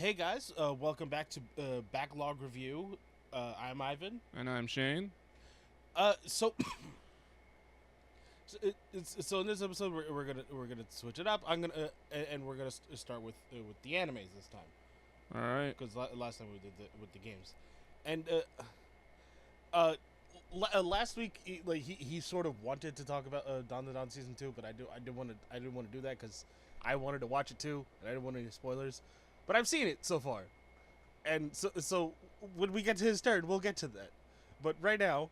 Hey guys, welcome back to Backlog Review. I'm Ivan. And I'm Shane. So, so in this episode we're gonna switch it up. I'm gonna and we're gonna start with the animes this time All right. because last time we did with the games, and uh, last week he sort of wanted to talk about Dandadan season 2, but I didn't want to do that because I wanted to watch it too and I didn't want any spoilers, but I've seen it so far. And so when we get to his turn, we'll get to that. But right now,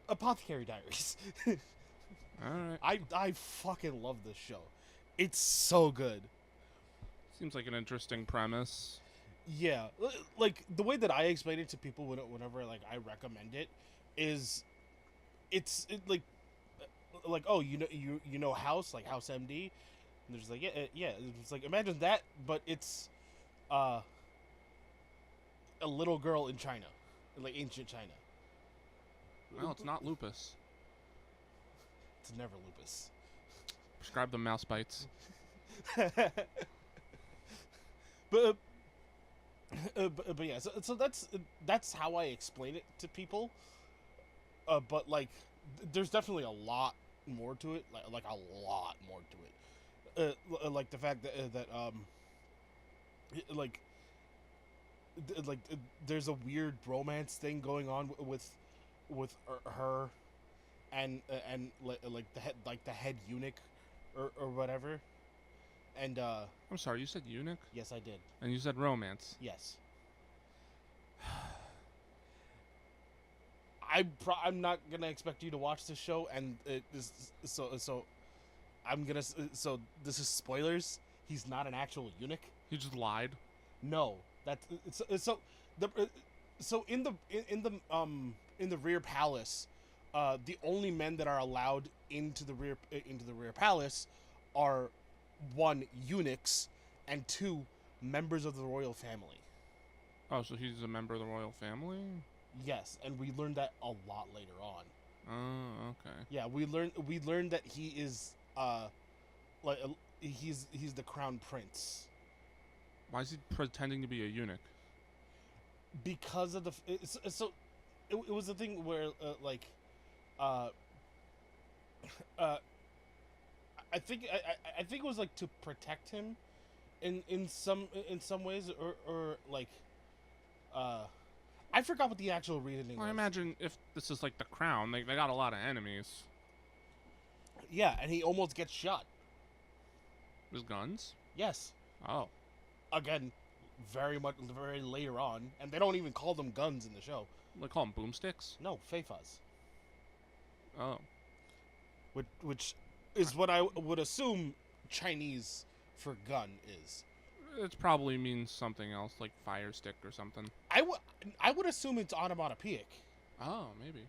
Apothecary Diaries. All right. I fucking love this show. It's so good. Seems like an interesting premise. Yeah, like the way that I explain it to people whenever like I recommend it is, like oh you know House, like House MD, and there's like yeah it's like imagine that, but it's uh a little girl in China, like ancient China. Well, it's not lupus. It's never lupus. Prescribe the mouse bites. but, but yeah, so that's how I explain it to people. But like, there's definitely a lot more to it, like a lot more to it. Like the fact that like there's a weird bromance thing going on with her and like the head eunuch or whatever. And I'm sorry, you said eunuch? yes, I did. And you said romance. Yes. I'm not gonna expect you to watch this show, and it is so I'm gonna so this is spoilers. He's not an actual eunuch. He just lied. No, that's so the so in the rear palace, the only men that are allowed into the rear palace are one eunuchs and two members of the royal family. Oh, so he's a member of the royal family? Yes, and we learned that a lot later on. Oh, okay. Yeah, we learned that he is like he's the crown prince Why is he pretending to be a eunuch? because of the it was a thing where uh uh I think it was like to protect him in some ways or like uh I forgot what the actual reasoning Well, I was. imagine if this is like the crown, they got a lot of enemies. Yeah, and he almost gets shot. With guns? Yes. Oh. Again, very later on, and they don't even call them guns in the show. They call them boomsticks? No, feifas, Oh. which is what I would assume Chinese for gun is. It probably means something else, like fire stick or something. I would assume it's onomatopoeic, Oh, maybe.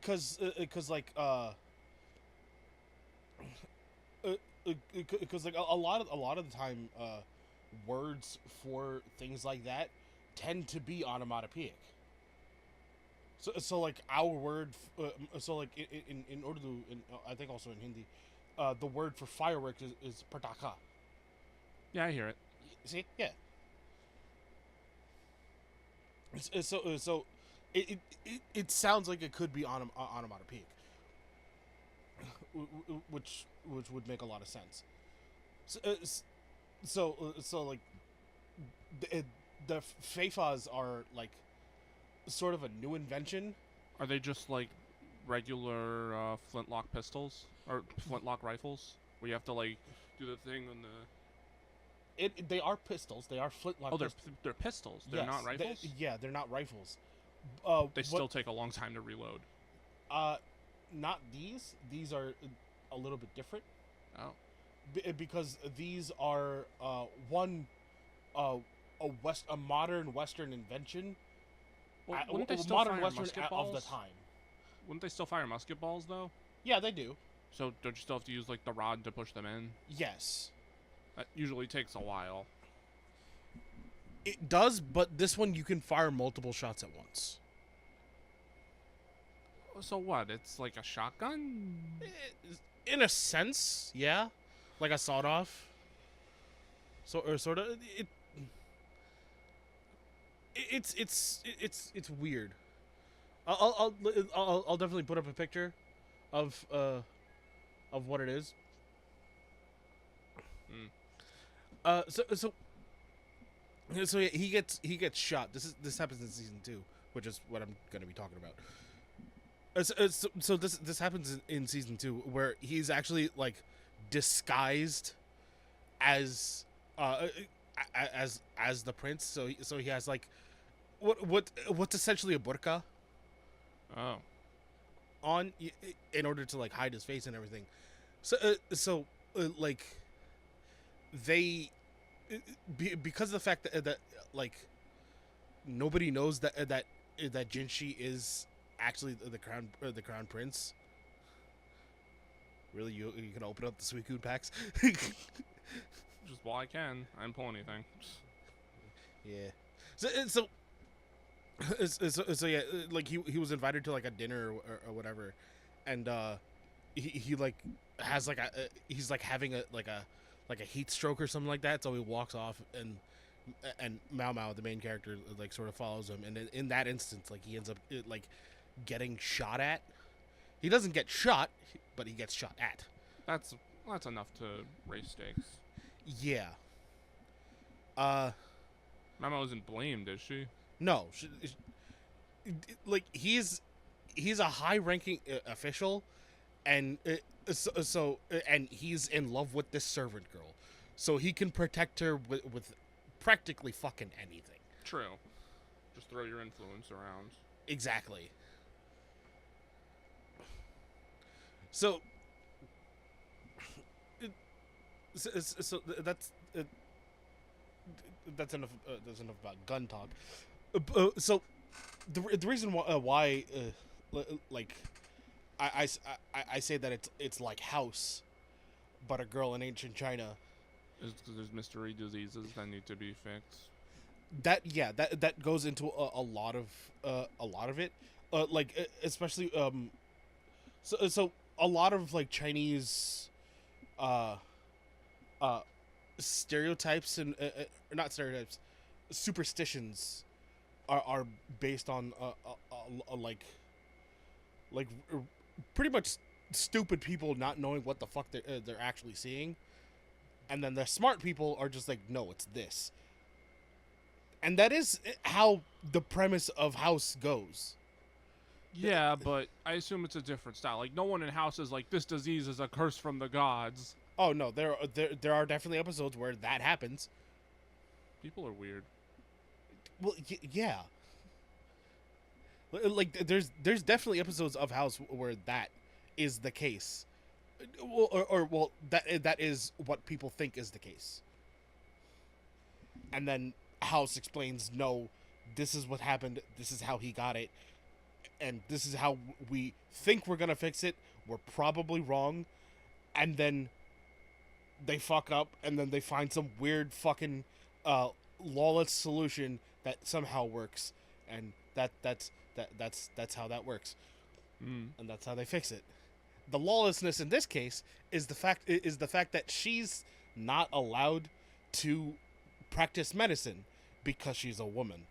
because like because like a lot of the time words for things like that tend to be onomatopoeic. So like our word, so like in Urdu, I think also in Hindi, the word for fireworks is pataka. Yeah, I hear it. See, yeah. So it sounds like it could be onomatopoeic, which would make a lot of sense. So like the feifas are like sort of a new invention. Are they just like regular flintlock pistols or flintlock rifles, where you have to like do the thing on the? They are pistols. They are flintlock. Oh, pistols. they're pistols. They're Yes, not rifles. yeah, they're not rifles. They still take a long time to reload. Uh, not these. These are a little bit different Oh, because these are one a modern Western invention. well, wouldn't they still Modern fire Western musket of the balls? time. Wouldn't they still fire musket balls though? Yeah, they do. So don't you still have to use like the rod to push them in? Yes, That usually takes a while. it does. But this one you can fire multiple shots at once. So what? It's like a shotgun. In a sense, yeah, like a sawed off. So or sort of it. it's weird. I'll definitely put up a picture of what it is. Mm. So yeah, he gets shot. This happens in season 2, which is what I'm going to be talking about. So this happens in season 2 where he's actually like disguised as as the prince. So he has like what's essentially a burqa Oh. on in order to like hide his face and everything. Like they because of the fact that like nobody knows that Jinshi is actually the crown prince. Really, you can open up the Suicune packs. Just while I can. I didn't pull anything. Yeah. So yeah, like he was invited to like a dinner or whatever, and he like has like he's like having a heat stroke or something like that. So he walks off, and Mao Mao, the main character, like sort of follows him, and in that instance, like he ends up like getting shot at. He doesn't get shot, but he gets shot at. That's enough to raise stakes. Yeah. Mama wasn't blamed, is she? No. Like he's a high-ranking official, and and he's in love with this servant girl, so he can protect her with practically fucking anything. True. Just throw your influence around. Exactly. So that's enough. That's enough about gun talk. So the reason why like I say that it's like House, but a girl in ancient China. Is because there's mystery diseases that need to be fixed. That goes into a lot of it, like especially so a lot of like Chinese stereotypes and not stereotypes, superstitions are based on like pretty much stupid people not knowing what the fuck they're actually seeing, and then the smart people are just like, no, it's this. And that is how the premise of House goes. Yeah, but I assume it's a different style. Like, no one in House is like, this disease is a curse from the gods. Oh no, there are definitely episodes where that happens. People are weird. Well, yeah. Like there's definitely episodes of House where that is the case. Well, that is what people think is the case. And then House explains, no, this is what happened, this is how he got it, and this is how we think we're gonna fix it. We're probably wrong. And then they fuck up, and then they find some weird fucking lawless solution that somehow works, and that's how that works. And that's how they fix it. The lawlessness in this case is the fact that she's not allowed to practice medicine because she's a woman.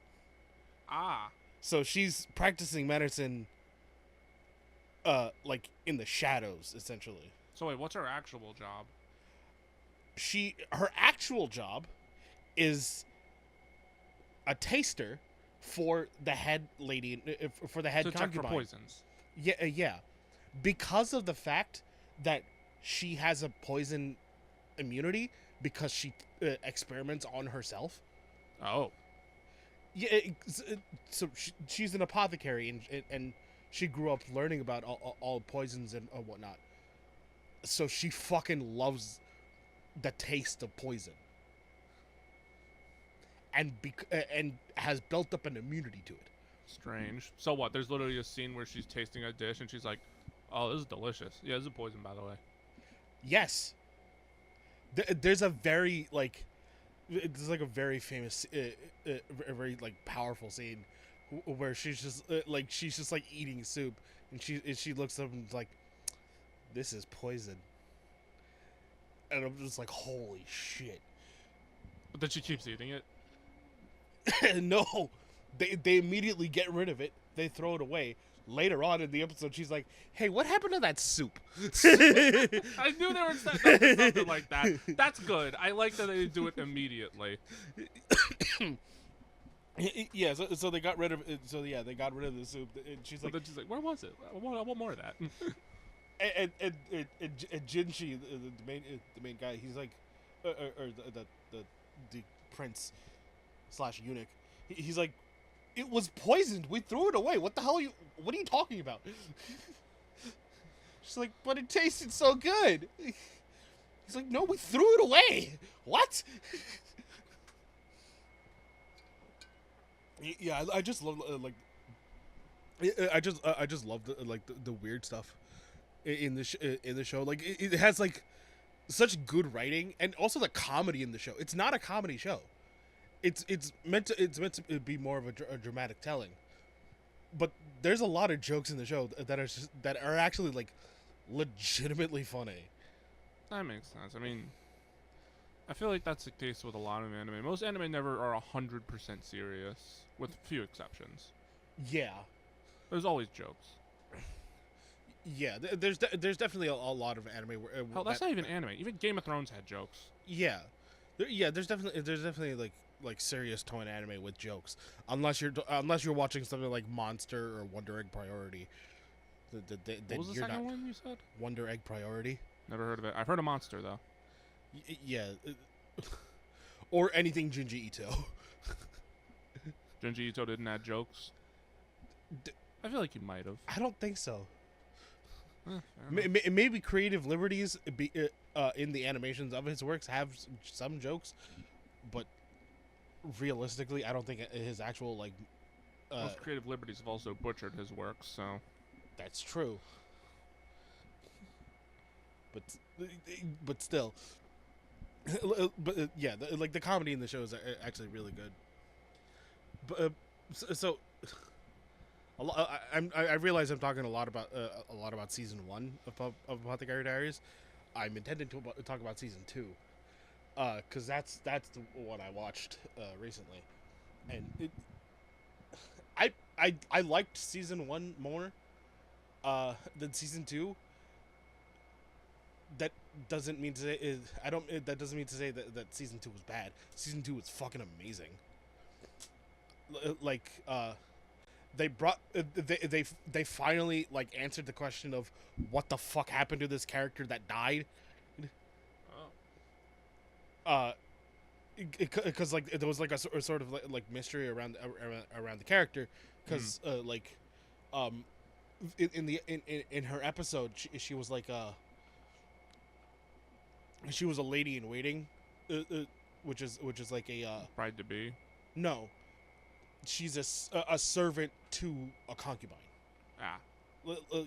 Ah. So she's practicing medicine like in the shadows, essentially. So wait, what's her actual job? Her actual job is a taster for the head lady, for the head concubine. To check for poisons. Yeah. Because of the fact that she has a poison immunity because she experiments on herself. Oh. Yeah, so she's an apothecary, and she grew up learning about all poisons and whatnot. So she fucking loves the taste of poison, and has built up an immunity to it. Strange. So what? There's literally a scene where she's tasting a dish and she's like, "Oh, this is delicious." Yeah, this is poison, by the way. Yes. There's a very like famous, very like powerful scene where she's just like eating soup, and she looks up and is like, "This is poison," and I'm just like, "Holy shit!" But then she keeps eating it. No, They immediately get rid of it. They throw it away. Later on in the episode, she's like, "Hey, what happened to that soup?" I knew they were setting up for something like that. That's good. I like that they do it immediately. Yeah, so they got rid of it. So yeah, they got rid of the soup. And she's But like, then she's like, "Where was it? I want more of that." and Jinshi, the main guy, he's like, or the prince slash eunuch, he's like, it was poisoned. We threw it away. What the hell what are you talking about? She's like, but it tasted so good. He's like, no, we threw it away. What? Yeah, I just love like, I just love the weird stuff in the show. Like it has like such good writing, and also the comedy in the show. It's not a comedy show. It's meant to be more of a dramatic telling. But there's a lot of jokes in the show that are actually like legitimately funny. That makes sense. I mean, I feel like that's the case with a lot of anime. Most anime never are 100% serious, with few exceptions. Yeah, There's always jokes. yeah. There's definitely a lot of anime where Hell, that's not even anime. Even Game of Thrones had jokes. yeah, there's definitely like serious tone anime with jokes, unless you're watching something like Monster or Wonder Egg Priority. What was the second one you said? Wonder Egg Priority. Never heard of it. I've heard of Monster though. Yeah, or anything Junji Ito. Junji Ito didn't add jokes. I feel like he might have. I don't think so. Fair enough. Maybe creative liberties in the animations of his works have some jokes, but realistically, I don't think his actual like. Most creative liberties have also butchered his works, so. That's true. But still. But yeah, like the comedy in the show is actually really good. But so I realize I'm talking a lot about season 1 of Apothecary Diaries. I'm intending to talk about season 2, because that's the one I watched recently, and I liked season 1 more than season 2. That doesn't mean to say that doesn't mean to say that season 2 was bad. Season 2 was fucking amazing. Like they brought they finally like answered the question of what the fuck happened to this character that died. Because like there was like a sort of like mystery around the character, because like in her episode she was like she was a lady in waiting, which is like a Bride to be. no, she's a servant to a concubine. Ah.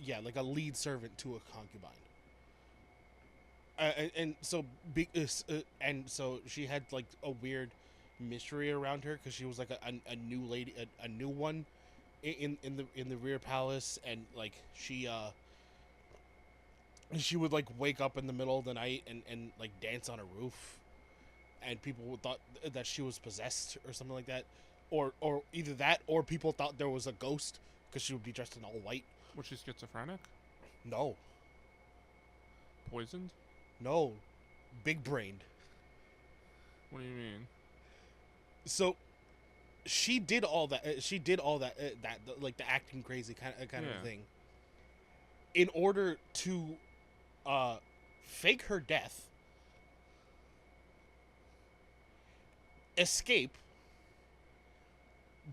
Yeah, like a lead servant to a concubine. And so she had like a weird mystery around her, because she was like a new lady, a new one in the rear palace, and like she would like wake up in the middle of the night and like dance on a roof, and people thought that she was possessed or something like that, or either that or people thought there was a ghost because she would be dressed in all white. Was she schizophrenic? No, Poisoned? no, big brained. What do you mean? So she did all that. That like the acting crazy kind of thing, in order to fake her death, escape,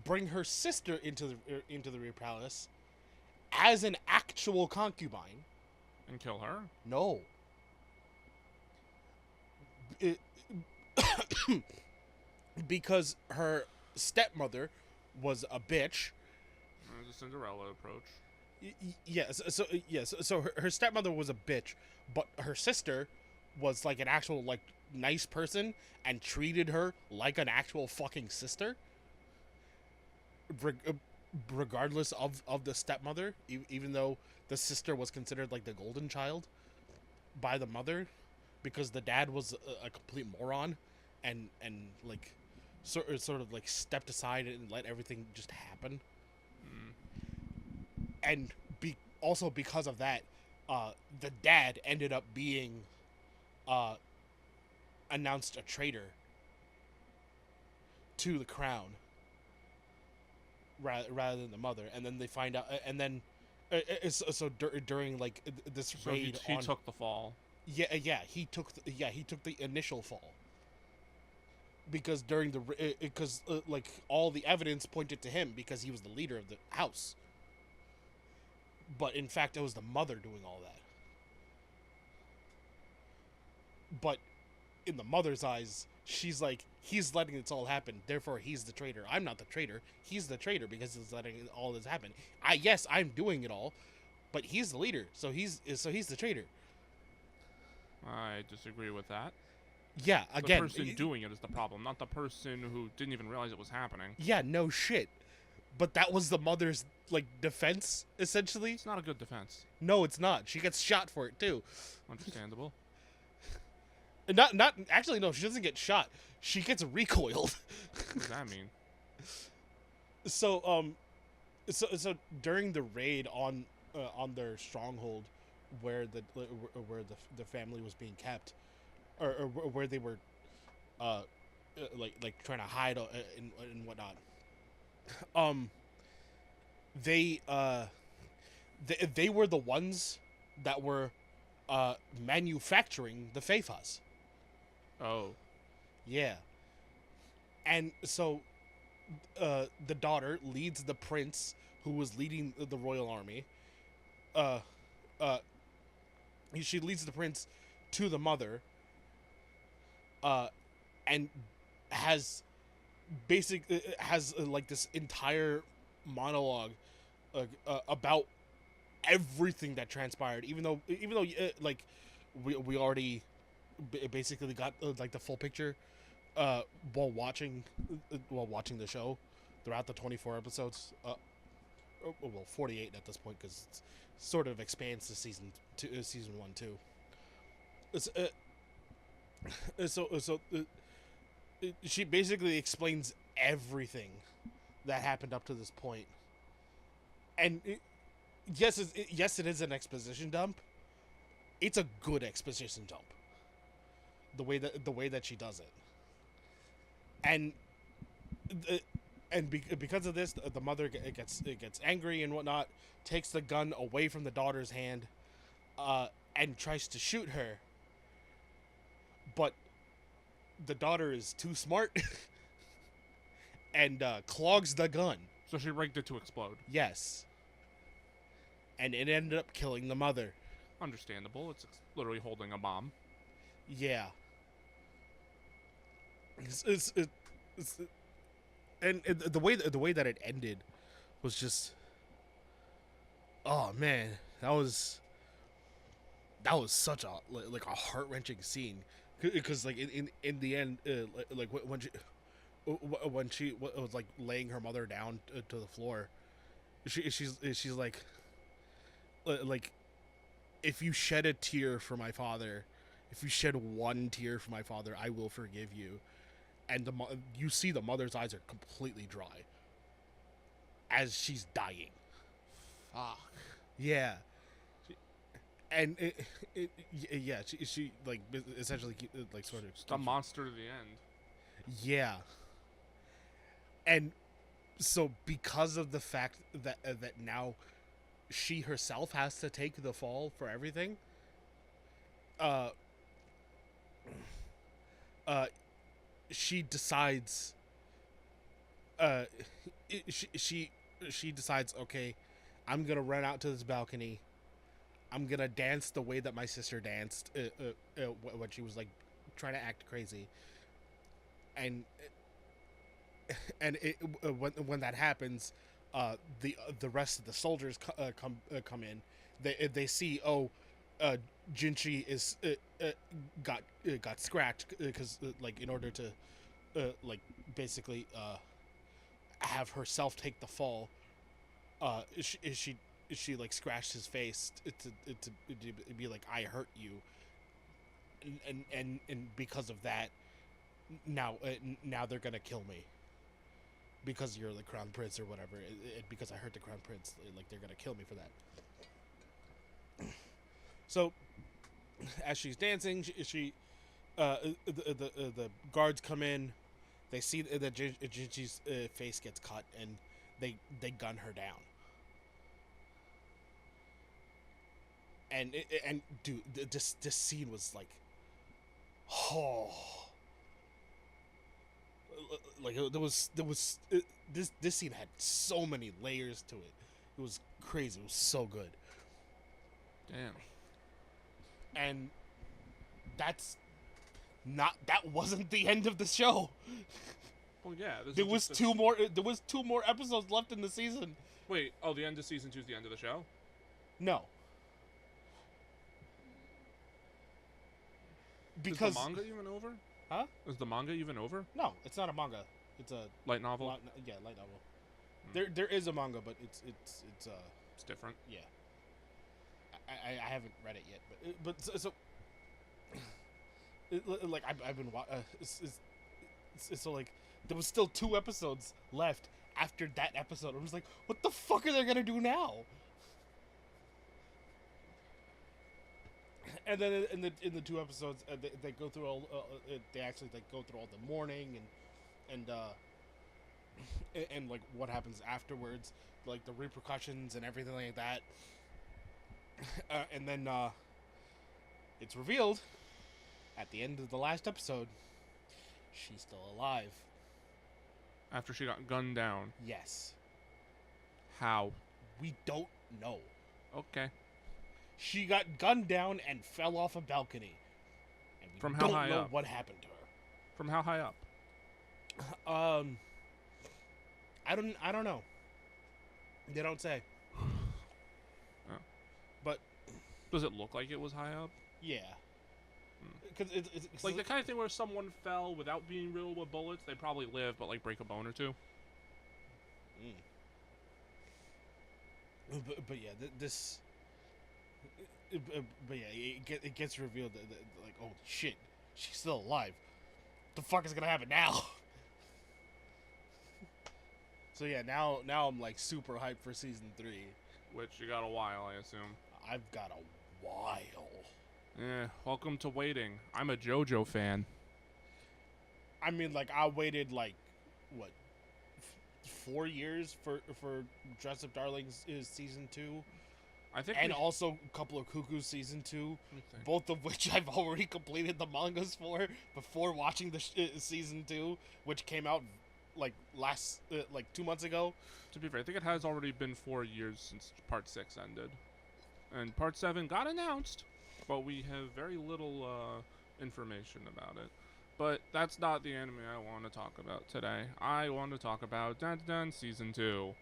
bring her sister into the rear palace as an actual concubine. And kill her? No. Because her stepmother was a bitch. There's a Cinderella approach. Yes. So her stepmother was a bitch, but her sister was like an actual like nice person and treated her like an actual fucking sister. Regardless of the stepmother, even though the sister was considered like the golden child by the mother, because the dad was a complete moron and like sort of like stepped aside and let everything just happen. Mm. And also because of that, the dad ended up being uh, announced a traitor to the crown rather than the mother. And then they find out, and then during like this So raid he on took the fall. he took the initial fall because during the because like all the evidence pointed to him because he was the leader of the house, but in fact it was the mother doing all that. But in the mother's eyes, she's like, he's letting this all happen, therefore he's the traitor. I'm not the traitor. He's the traitor because he's letting all this happen. Yes, I'm doing it all, but he's the leader, so he's the traitor. I disagree with that. Yeah, again, the person doing it is the problem, not the person who didn't even realize it was happening. Yeah, no shit. But that was the mother's like defense, essentially. It's not a good defense. No, it's not. She gets shot for it too. Understandable. Not actually. No, she doesn't get shot. She gets recoiled. What does that mean? So so during the raid on their stronghold, where the family was being kept, or where they were, like trying to hide and whatnot. They they were the ones that were manufacturing the Feifas. Oh. Yeah. And so the daughter leads the prince who was leading the royal army. Uh, she leads the prince to the mother. And has like this entire monologue about everything that transpired. Even though like we already basically got like the full picture while watching the show throughout the 24 episodes. Well, 48 at this point because it sort of expands to season 1 too. She basically explains everything that happened up to this point, and yes, it is an exposition dump. It's a good exposition dump. The way that she does it, and because of this, the mother gets angry and whatnot, takes the gun away from the daughter's hand, and tries to shoot her, but the daughter is too smart and clogs the gun. So she rigged it to explode. Yes. And it ended up killing the mother. Understandable. It's literally holding a bomb. Yeah. And the way that it ended was just, oh man, that was such a like a heart-wrenching scene. Because like in the end, like when she was like laying her mother down to the floor, she's like if you shed a tear for my father, if you shed one tear for my father, I will forgive you. And you see the mother's eyes are completely dry as she's dying. Fuck. Yeah. And she like essentially like sort of Just a monster to the end. Yeah. And so because of the fact that that now she herself has to take the fall for everything, she decides she decides, okay, I'm gonna run out to this balcony. I'm gonna dance the way that my sister danced when she was like trying to act crazy, and when that happens, the rest of the soldiers come in. They see, Jinchi is got scratched because like in order to like basically have herself take the fall, she like scratched his face to be like, I hurt you, and because of that, now they're gonna kill me because you're the crown prince or whatever. Because I hurt the crown prince, like they're gonna kill me for that. So as she's dancing, the guards come in. They see that Gingy's face gets cut, and they gun her down. And dude, this scene was like, oh, like this scene had so many layers to it. It was crazy. It was so good. Damn. And that wasn't the end of the show. Well, yeah. There was two more episodes left in the season. Wait. Oh, the end of season 2 is the end of the show? No. Because is the manga even over? Huh? Is the manga even over? No, it's not a manga. It's a light novel. Light novel. There is a manga, but it's different. Yeah. I haven't read it yet, but so like I've been so like there was still 2 episodes left after that episode. I was like, what the fuck are they gonna do now? And then in the 2 episodes, they go through all. They actually go through all the mourning and like what happens afterwards, like the repercussions and everything like that. And then it's revealed at the end of the last episode, she's still alive. After she got gunned down. Yes. How? We don't know. Okay. She got gunned down and fell off a balcony. And we From how high don't know up? what happened to her. From how high up? I don't know. They don't say. Oh. But does it look like it was high up? Yeah. Because it's like the kind of thing where someone fell without being riddled with bullets. They probably live, but like break a bone or two. But yeah, this. But yeah, it gets revealed that like, oh shit, she's still alive. What the fuck is gonna happen now? So yeah, now I'm like super hyped for season 3. Which you got a while, I assume. I've got a while. Yeah, welcome to waiting. I'm a JoJo fan. I mean, like, I waited like what 4 years for Dress Up Darlings is season 2. I think, and also a couple of Cuckoo's season 2, both of which I've already completed the mangas for before watching the season 2, which came out like last 2 months ago. To be fair, I think it has already been 4 years since part 6 ended, and part 7 got announced, but we have very little information about it. But that's not the anime I want to talk about today. I want to talk about Dandadan season 2.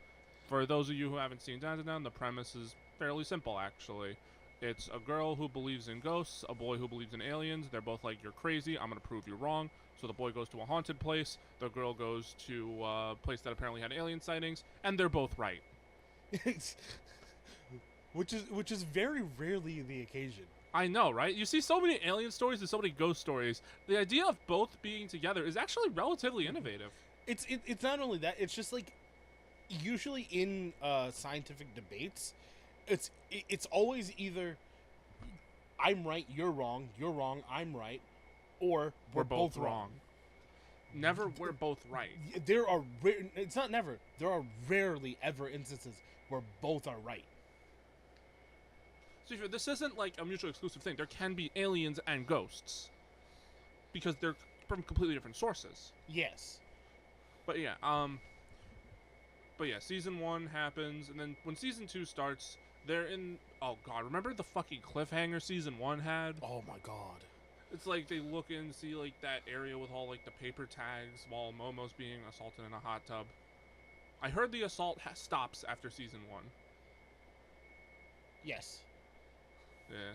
For those of you who haven't seen Dandadan, the premise is fairly simple, actually. It's a girl who believes in ghosts, a boy who believes in aliens. They're both like, you're crazy, I'm going to prove you wrong. So the boy goes to a haunted place, the girl goes to a place that apparently had alien sightings, and they're both right. which is very rarely the occasion. I know, right? You see so many alien stories and so many ghost stories. The idea of both being together is actually relatively innovative. It's not only that, it's just like, usually in scientific debates, it's always either I'm right, you're wrong, I'm right, or we're both wrong. Never we're both right. There are it's not never. There are rarely ever instances where both are right. So this isn't like a mutually exclusive thing. There can be aliens and ghosts because they're from completely different sources. Yes. But yeah, season 1 happens, and then when season 2 starts, they're in. Oh god, remember the fucking cliffhanger season 1 had? Oh my god. It's like they look and see like that area with all like the paper tags while Momo's being assaulted in a hot tub. I heard the assault stops after season 1. Yes. Yeah.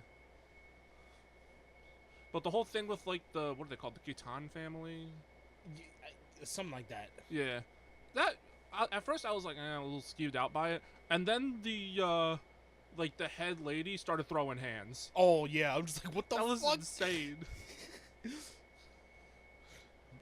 But the whole thing with like the what are they called, the Kitan family? Something like that. Yeah. That at first I was like a little skeeved out by it, and then the like the head lady started throwing hands. Oh yeah, I'm just like, what the fuck? That was insane.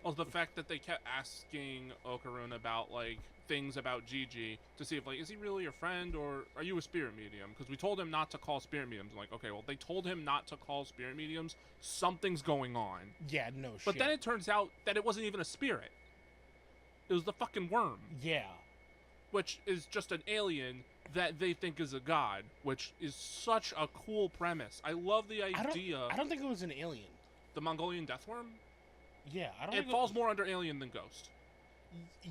Also, the fact that they kept asking Okarun about, like, things about Gigi to see if, like, is he really your friend or are you a spirit medium? Because we told him not to call spirit mediums. I'm like, okay, well, they told him not to call spirit mediums. Something's going on. Yeah, no shit. But then it turns out that it wasn't even a spirit. It was the fucking worm. Yeah. Which is just an alien that they think is a god, which is such a cool premise. I love the idea. I don't think it was an alien. The Mongolian death worm? Yeah, I don't It falls more under alien than ghost.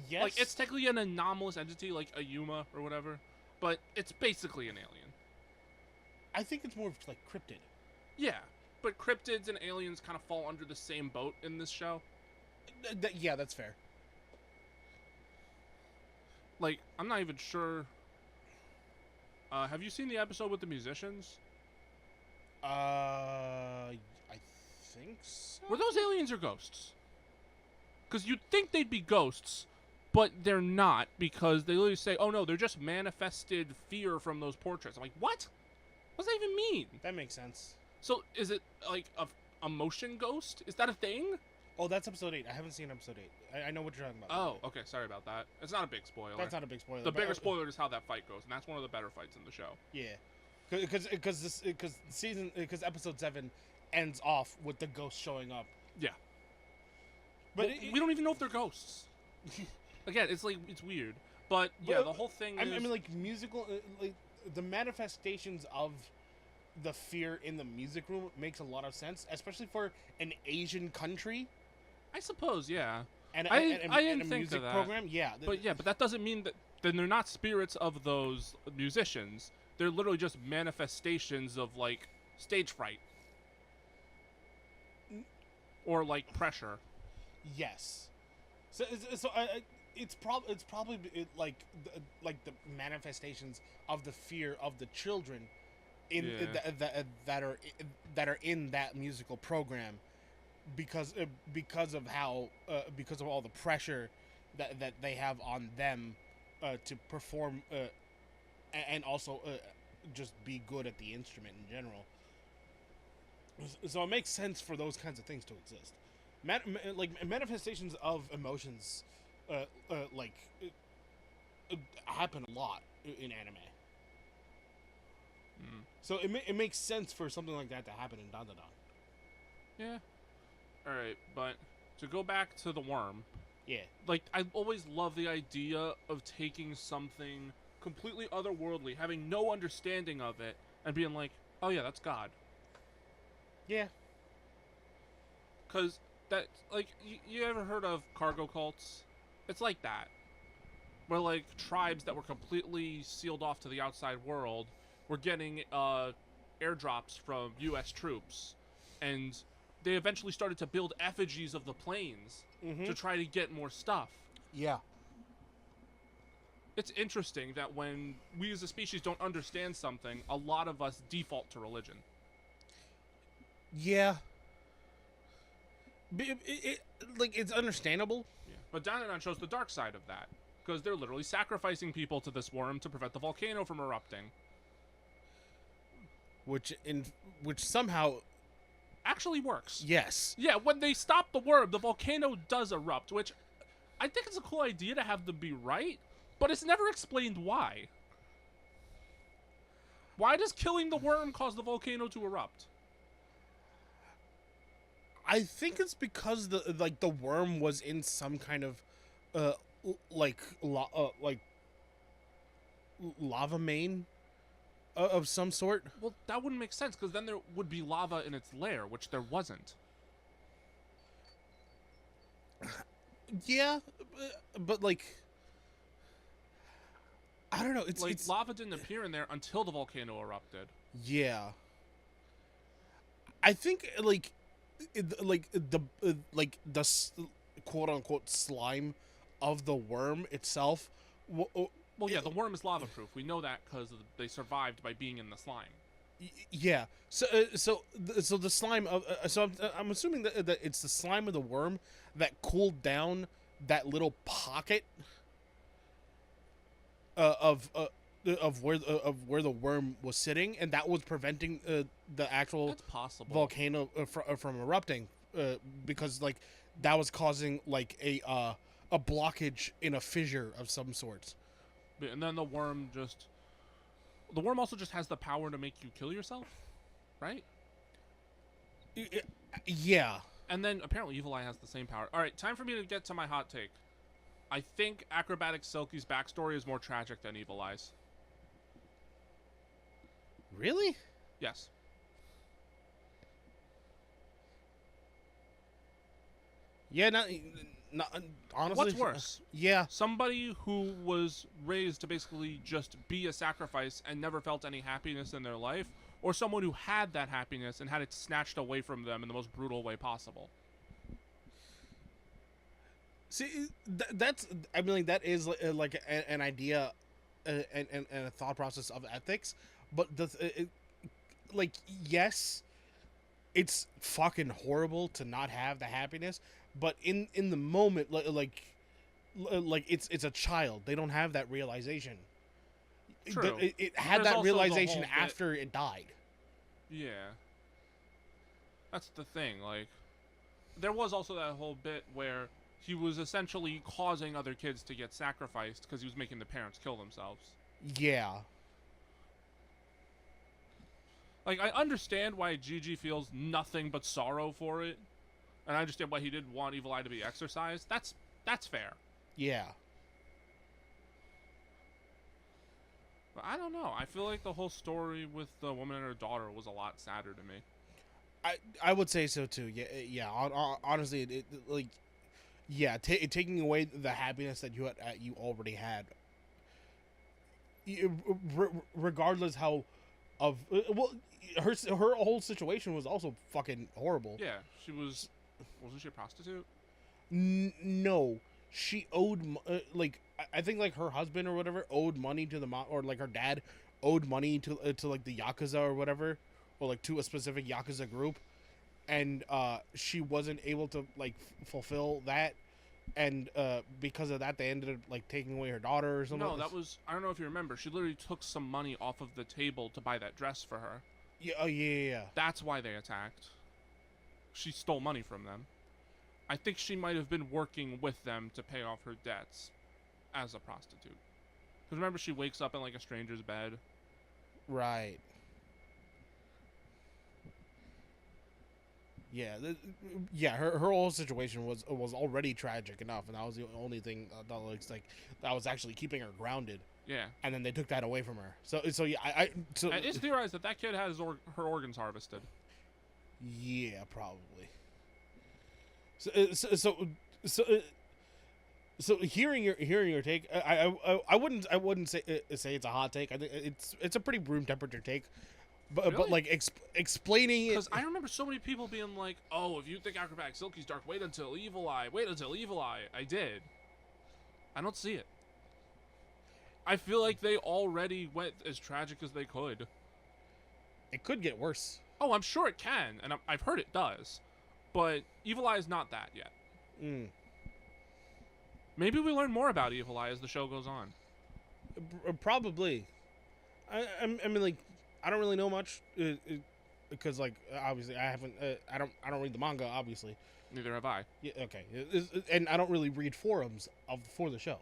Yes. Like, it's technically an anomalous entity, like a Yuma or whatever, but it's basically an alien. I think it's more of like cryptid. Yeah, but cryptids and aliens kind of fall under the same boat in this show. Yeah, that's fair. Like, I'm not even sure. Have you seen the episode with the musicians? I think so. Were those aliens or ghosts? Because you'd think they'd be ghosts, but they're not, because they literally say, oh no, they're just manifested fear from those portraits. I'm like, what? What does that even mean? That makes sense. So, is it like a motion ghost? Is that a thing? Oh, that's episode 8. I haven't seen episode 8. I know what you're talking about. Oh, okay, sorry about that. It's not a big spoiler. That's not a big spoiler. The bigger spoiler is how that fight goes, and that's one of the better fights in the show. Yeah, because episode 7 ends off with the ghost showing up. Yeah, but well, we don't even know if they're ghosts. Again, it's like it's weird, but yeah, the whole thing. I mean, like musical, like the manifestations of the fear in the music room makes a lot of sense, especially for an Asian country. I suppose, yeah. And I didn't a think music of that. program, yeah. But that doesn't mean that then they're not spirits of those musicians. They're literally just manifestations of like stage fright or like pressure. Yes. So it's probably like the manifestations of the fear of the children in that are in that musical program. Because of how because of all the pressure that they have on them to perform and also just be good at the instrument in general. So it makes sense for those kinds of things to exist. Like manifestations of emotions, happen a lot in anime. Mm. So it makes sense for something like that to happen in Dandadan. Yeah. Alright, but to go back to the worm, Yeah. like, I always love the idea of taking something completely otherworldly, having no understanding of it, and being like, oh yeah, that's God. Yeah. Because that, like, you ever heard of cargo cults? It's like that. Where, like, tribes that were completely sealed off to the outside world were getting airdrops from U.S. troops, and they eventually started to build effigies of the planes to try to get more stuff. Yeah. It's interesting that when we as a species don't understand something, a lot of us default to religion. Yeah. Like, it's understandable. Yeah. But Dandadan shows the dark side of that, because they're literally sacrificing people to this worm to prevent the volcano from erupting. Which somehow actually works. Yes. Yeah, when they stop the worm, the volcano does erupt, which I think it's a cool idea to have them be right, but it's never explained why. Why does killing the worm cause the volcano to erupt? I think it's because the worm was in some kind of lava main of some sort. Well, that wouldn't make sense, because then there would be lava in its lair, which there wasn't. Yeah, but like, I don't know. It's lava didn't appear in there until the volcano erupted. Yeah. I think the quote unquote slime of the worm itself. Well, yeah, the worm is lava proof. We know that because they survived by being in the slime. Yeah. So the slime of I'm assuming that it's the slime of the worm that cooled down that little pocket of where the worm was sitting, and that was preventing the actual That's possible. volcano from erupting, because like that was causing like a blockage in a fissure of some sorts. And then the worm also just has the power to make you kill yourself, right? Yeah. And then apparently Evil Eye has the same power. All right, time for me to get to my hot take. I think Acrobatic Silky's backstory is more tragic than Evil Eye's. Really? Yes. Yeah, not honestly. What's worse? Yeah. Somebody who was raised to basically just be a sacrifice and never felt any happiness in their life, or someone who had that happiness and had it snatched away from them in the most brutal way possible. See, that's, I mean, like, that is like an idea and a thought process of ethics, but like, yes, it's fucking horrible to not have the happiness, but in the moment, like it's a child. They don't have that realization. True. It had There's that also realization the whole after it died. Yeah. That's the thing, like, there was also that whole bit where he was essentially causing other kids to get sacrificed because he was making the parents kill themselves. Yeah. Like, I understand why Gigi feels nothing but sorrow for it, and I understand why he didn't want Evil Eye to be exorcised. That's fair. Yeah. But I don't know. I feel like the whole story with the woman and her daughter was a lot sadder to me. I would say so too. Yeah. Honestly, it like, yeah, taking away the happiness that you already had. Regardless how of well, her whole situation was also fucking horrible. Yeah, wasn't she a prostitute? No, she owed like, I think like her husband or whatever owed money to the mom, or like her dad owed money to like the Yakuza or whatever, or like to a specific Yakuza group, and she wasn't able to like fulfill that, and because of that they ended up like taking away her daughter or something. No, that was, I don't know if you remember, she literally took some money off of the table to buy that dress for her. Yeah. Oh yeah. That's why they attacked. She stole money from them. I think she might have been working with them to pay off her debts as a prostitute. Because remember, she wakes up in like a stranger's bed. Right. Yeah, her whole situation was already tragic enough, and that was the only thing that was actually keeping her grounded. Yeah. And then they took that away from her. So yeah, so it's theorized that kid has her organs harvested. Yeah, probably. So hearing your take, I wouldn't say it's a hot take. I think it's a pretty room temperature take. But really? But like explaining it, because I remember so many people being like, "Oh, if you think Acrobatic Silky's dark, wait until Evil Eye. Wait until Evil Eye." I did. I don't see it. I feel like they already went as tragic as they could. It could get worse. Oh, I'm sure it can, and I've heard it does. But Evil Eye is not that yet. Maybe we learn more about Evil Eye as the show goes on. Probably. I mean, like, I don't really know much because, like, obviously I haven't. I don't read the manga, obviously. Neither have I. Yeah. Okay. And I don't really read forums for the show.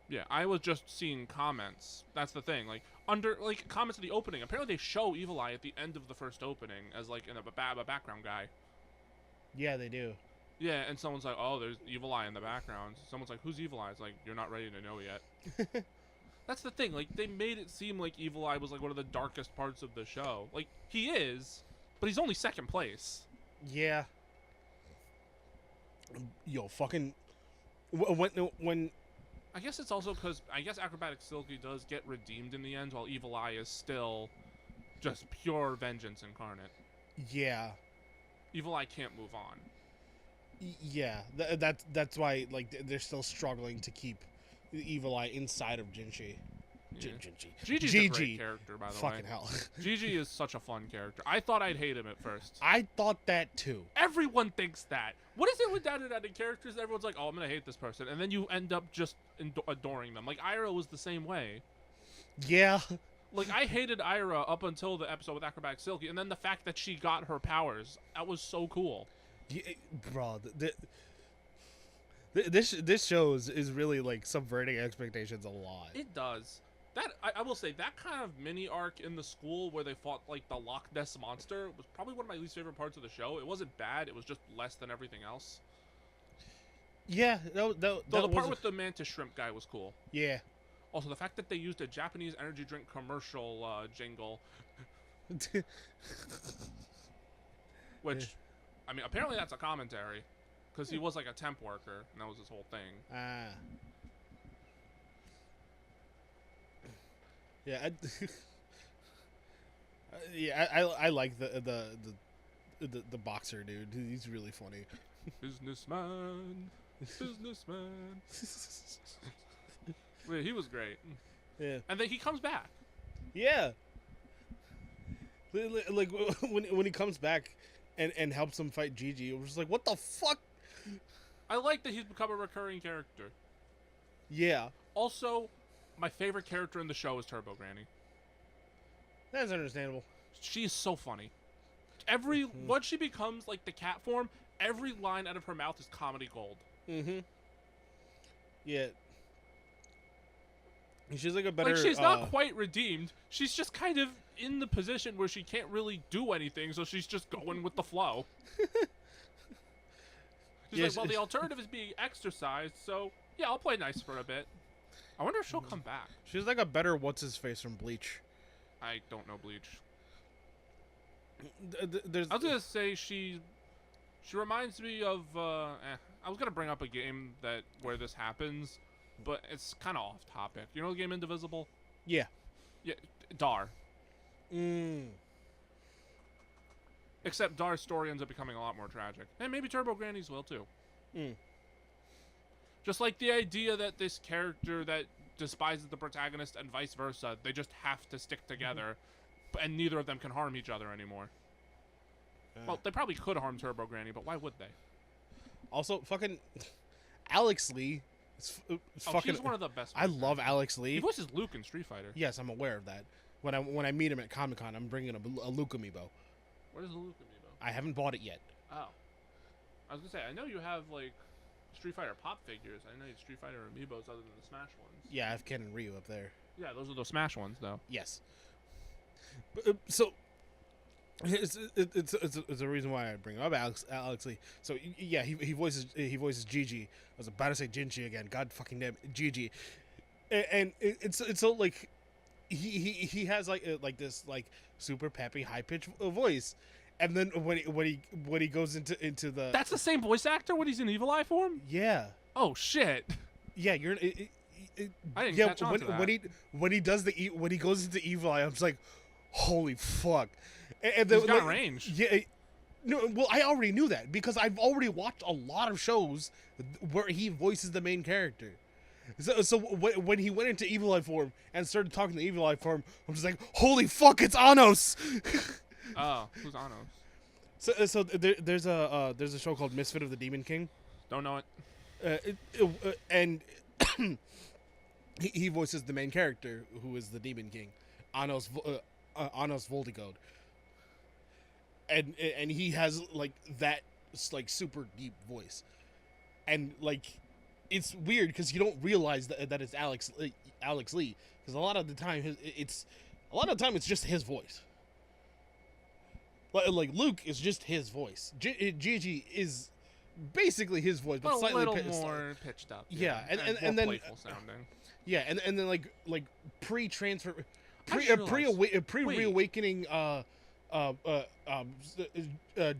Yeah, I was just seeing comments. That's the thing. Like, under like comments of the opening. Apparently, they show Evil Eye at the end of the first opening as like a background guy. Yeah, they do. Yeah, and someone's like, "Oh, there's Evil Eye in the background." Someone's like, "Who's Evil Eye?" It's like, you're not ready to know yet. That's the thing. Like, they made it seem like Evil Eye was like one of the darkest parts of the show. Like, he is, but he's only second place. Yeah. Yo, fucking when. I guess it's also because I guess Acrobatic Silky does get redeemed in the end, while Evil Eye is still just pure vengeance incarnate. Yeah. Evil Eye can't move on. Yeah, that's why, like, they're still struggling to keep Evil Eye inside of Jinchi. Yeah. Gigi's a great character, by the way. Fucking hell. Gigi is such a fun character. I thought I'd hate him at first. I thought that too. Everyone thinks that. What is it with Dandadan characters? Everyone's like, "Oh, I'm gonna hate this person," and then you end up just adoring them. Like, Ira was the same way. Yeah. Like, I hated Ira up until the episode with Acrobatic Silky, and then the fact that she got her powers, that was so cool. Yeah, bro, this show is really like subverting expectations a lot. It does. That I will say that kind of mini arc in the school where they fought like the Loch Ness monster was probably one of my least favorite parts of the show. It wasn't bad. It was just less than everything else. Yeah, Though the part with the mantis shrimp guy was cool. Yeah. Also, the fact that they used a Japanese energy drink commercial jingle, which, I mean, apparently that's a commentary, because he was like a temp worker, and that was his whole thing. Yeah. I like the boxer dude. He's really funny. Businessman. Wait, he was great. Yeah. And then he comes back. Yeah. Like when he comes back and helps him fight Gigi, it was just like, what the fuck? I like that he's become a recurring character. Yeah. Also, my favorite character in the show is Turbo Granny. That's understandable. She is so funny. Once she becomes like the cat form, every line out of her mouth is comedy gold. Yeah. She's like a better. Like she's not quite redeemed. She's just kind of in the position where she can't really do anything, so she's just going with the flow. She's like, well, the alternative is being exercised, so yeah, I'll play nice for a bit. I wonder if she'll come back. She's like a better what's his face from Bleach. I don't know Bleach. I was gonna say she reminds me of. I was gonna bring up a game where this happens, but it's kind of off topic. You know the game Indivisible? Yeah. Yeah, Dar. Except Dar's story ends up becoming a lot more tragic, and maybe Turbo Granny's will too. Just like the idea that this character that despises the protagonist and vice versa, they just have to stick together, and neither of them can harm each other anymore. Well, they probably could harm Turbo Granny, but why would they? Also, fucking Alex Lee. He's one of the best. I love Alex Lee. He voices Luke in Street Fighter. Yes, I'm aware of that. When I meet him at Comic-Con, I'm bringing a Luke amiibo. What is a Luke amiibo? I haven't bought it yet. Oh. I was gonna say, I know you have like Street Fighter pop figures. I know you have Street Fighter amiibos other than the Smash ones. Yeah, I have Ken and Ryu up there. Yeah, those are the Smash ones, though. Yes. But, so it's a reason why I bring up Alex Lee. So yeah, he voices Gigi. I was about to say Jinchi again. God fucking damn it, Gigi. And it's so like he has like this like super peppy high pitched voice. And then when he goes into the That's the same voice actor when he's in Evil Eye form? Yeah. Oh shit. Yeah, you're I didn't catch on to that. When he goes into Evil Eye, I'm just like, holy fuck. And he's got range. Yeah. No, well, I already knew that because I've already watched a lot of shows where he voices the main character. So when he went into Evil Eye form and started talking to Evil Eye form, I'm just like, holy fuck, it's Anos. Oh, who's Anos? So there's a show called Misfit of the Demon King. Don't know it. And he voices the main character, who is the Demon King, Anos Voltigode. And he has like that like super deep voice, and like it's weird because you don't realize that it's Alex Lee, because a lot of the time it's just his voice. Like Luke is just his voice. Gigi is basically his voice, but slightly a little more pitched up. Yeah, and then playful sounding. Yeah, and then like pre-transfer, pre-reawakening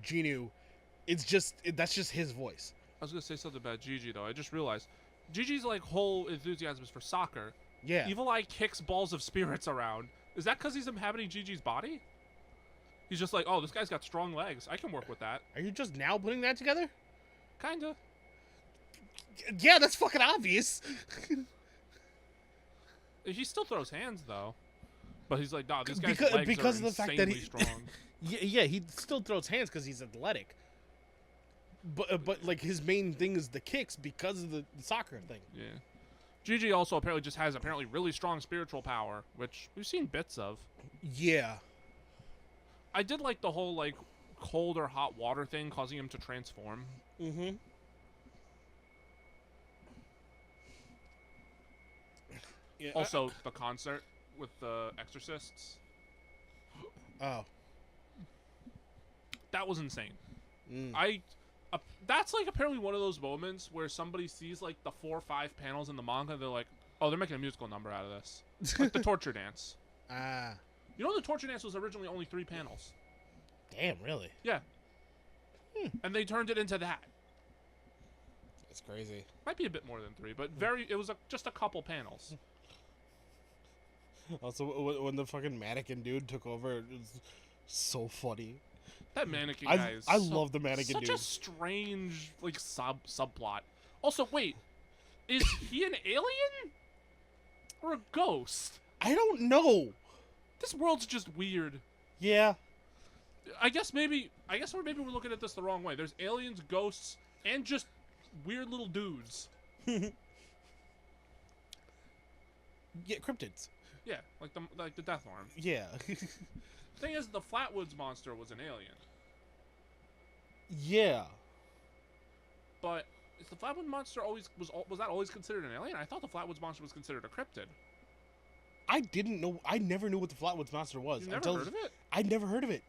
Genu, that's just his voice. I was gonna say something about Gigi though. I just realized Gigi's like whole enthusiasm is for soccer. Yeah. Evil Eye kicks balls of spirits around. Is that because he's inhabiting Gigi's body? He's just like, oh, this guy's got strong legs. I can work with that. Are you just now putting that together? Kinda. Yeah, that's fucking obvious. He still throws hands though, but he's like, nah, this guy's legs because are of the fact that strong. Yeah, he still throws hands because he's athletic. But like his main thing is the kicks because of the soccer thing. Yeah. Gigi also apparently just has really strong spiritual power, which we've seen bits of. Yeah. I did like the whole like cold or hot water thing causing him to transform. Mm-hmm. Yeah. Also, the concert with the exorcists. Oh. That was insane. Mm. That's like apparently one of those moments where somebody sees like the 4 or 5 panels in the manga. They're like, oh, they're making a musical number out of this. Like the torture dance. Ah. You know, the torture dance was originally only 3 panels. Damn, really? Yeah. And they turned it into that. That's crazy. Might be a bit more than 3, but it was just a couple panels. Also, when the fucking mannequin dude took over, it was so funny. That mannequin guy is I love the mannequin such dude. a strange like subplot. Also, wait, is he an alien or a ghost? I don't know. This world's just weird. Yeah. I guess maybe we're looking at this the wrong way. There's aliens, ghosts, and just weird little dudes. Yeah, cryptids. Yeah, like the Death Arm. Yeah. Thing is, the Flatwoods monster was an alien. Yeah. But is the Flatwoods monster was that always considered an alien? I thought the Flatwoods monster was considered a cryptid. I didn't know. I never knew what the Flatwoods Monster was. You never heard of it? I never heard of it.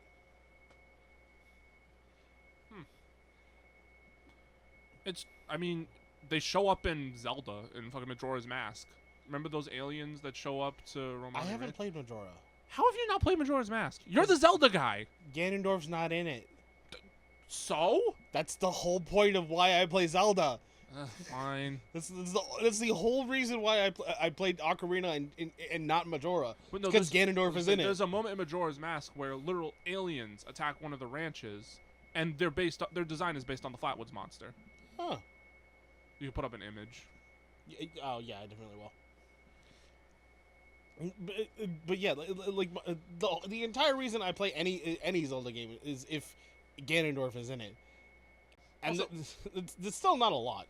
I mean, they show up in Zelda in fucking Majora's Mask. Remember those aliens that show up to Romance? I haven't played Majora. How have you not played Majora's Mask? You're the Zelda guy. Ganondorf's not in it. So? That's the whole point of why I play Zelda. Fine. That's the whole reason why I played Ocarina and not Majora. But no, because Ganondorf is in it. There's a moment in Majora's Mask where literal aliens attack one of the ranches, and their design is based on the Flatwoods monster. Huh. You can put up an image. Oh yeah, I definitely will. But yeah, like the entire reason I play any Zelda game is if Ganondorf is in it, and Also, it's still not a lot.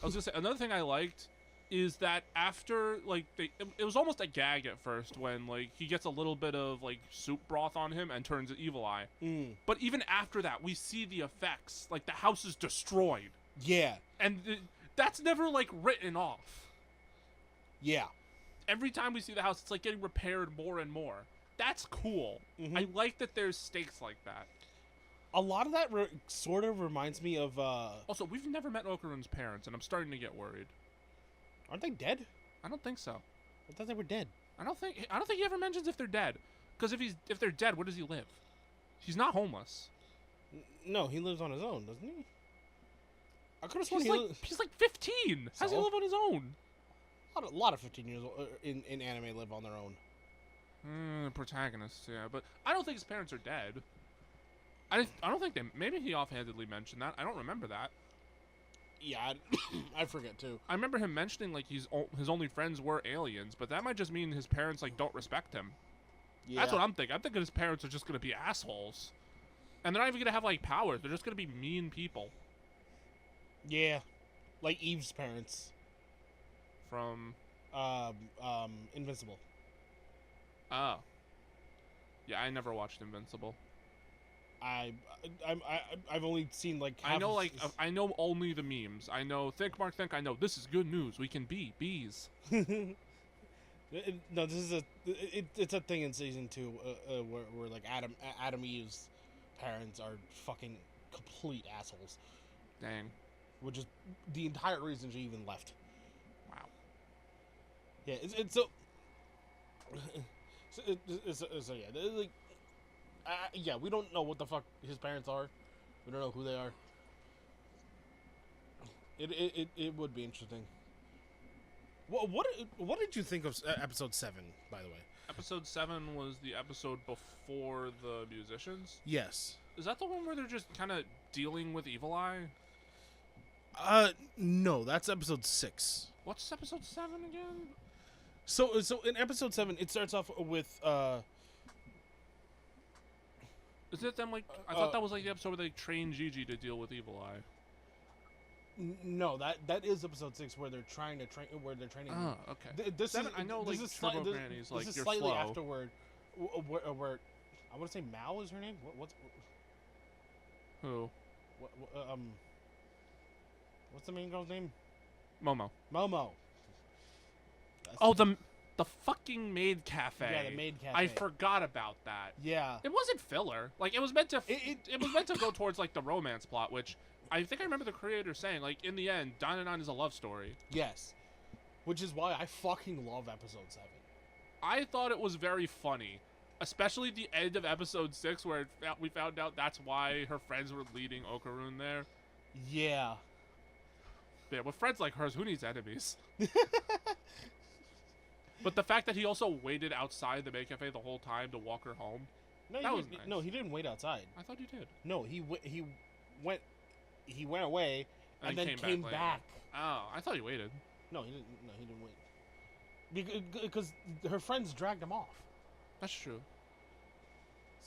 I was gonna say another thing I liked is that after like it was almost a gag at first when like he gets a little bit of like soup broth on him and turns evil eye. But even after that, we see the effects. Like the house is destroyed. Yeah, and that's never like written off. Yeah. Every time we see the house, it's like getting repaired more and more. That's cool. I like that there's stakes like that. A lot of that sort of reminds me of. Also, we've never met Okarun's parents, and I'm starting to get worried. Aren't they dead? I don't think so. I thought they were dead. I don't think he ever mentions if they're dead. Because if they're dead, where does he live? He's not homeless. No, he lives on his own, doesn't he? I could have sworn he's like 15. How does he live on his own? A lot of 15 years old in anime live on their own. Protagonists, yeah, but I don't think his parents are dead. I don't think they. Maybe he offhandedly mentioned that. I don't remember that. Yeah, I forget too. I remember him mentioning like his only friends were aliens, but that might just mean his parents like don't respect him. Yeah. That's what I'm thinking. I'm thinking his parents are just gonna be assholes, and they're not even gonna have like powers. They're just gonna be mean people. Yeah, like Eve's parents from Invincible. Oh. Yeah, I never watched Invincible. I've only seen like half I know only the memes. I know think Mark think I know this is good news. We can be bees. No, this is it's a thing in season 2 where like Adam Eve's parents are fucking complete assholes. Dang. Which is the entire reason she even left. Wow. Yeah, it's so. So yeah, like. Yeah, we don't know what the fuck his parents are. We don't know who they are. It would be interesting. What did you think of episode 7, by the way? Episode 7 was the episode before the musicians? Yes. Is that the one where they're just kind of dealing with Evil Eye? No, that's episode 6. What's episode 7 again? So in episode 7, it starts off with Is it them like? I thought that was like the episode where they train Gigi to deal with Evil Eye. No, that is episode 6 where they're trying to train. Where they're training. Oh, okay. This is I know like Turbo Granny's like this is you're slightly slow. afterward. Where I want to say Mal is her name. What's Who? What's the main girl's name? Momo. Momo. Oh, the fucking maid cafe. Yeah, the maid cafe. I forgot about that. Yeah. It wasn't filler. Like, it was meant to. It was meant to go towards like the romance plot, which I think I remember the creator saying, like, in the end, Dandadan is a love story. Yes. Which is why I fucking love episode 7. I thought it was very funny, especially the end of episode 6, where we found out that's why her friends were leading Okarun there. Yeah. Yeah, with friends like hers, who needs enemies? But the fact that he also waited outside the maid cafe the whole time to walk her home, that was nice. No, he didn't wait outside. I thought he did. No, he went away and then came back. Oh, I thought he waited. No, he didn't. No, he didn't wait. Because her friends dragged him off. That's true.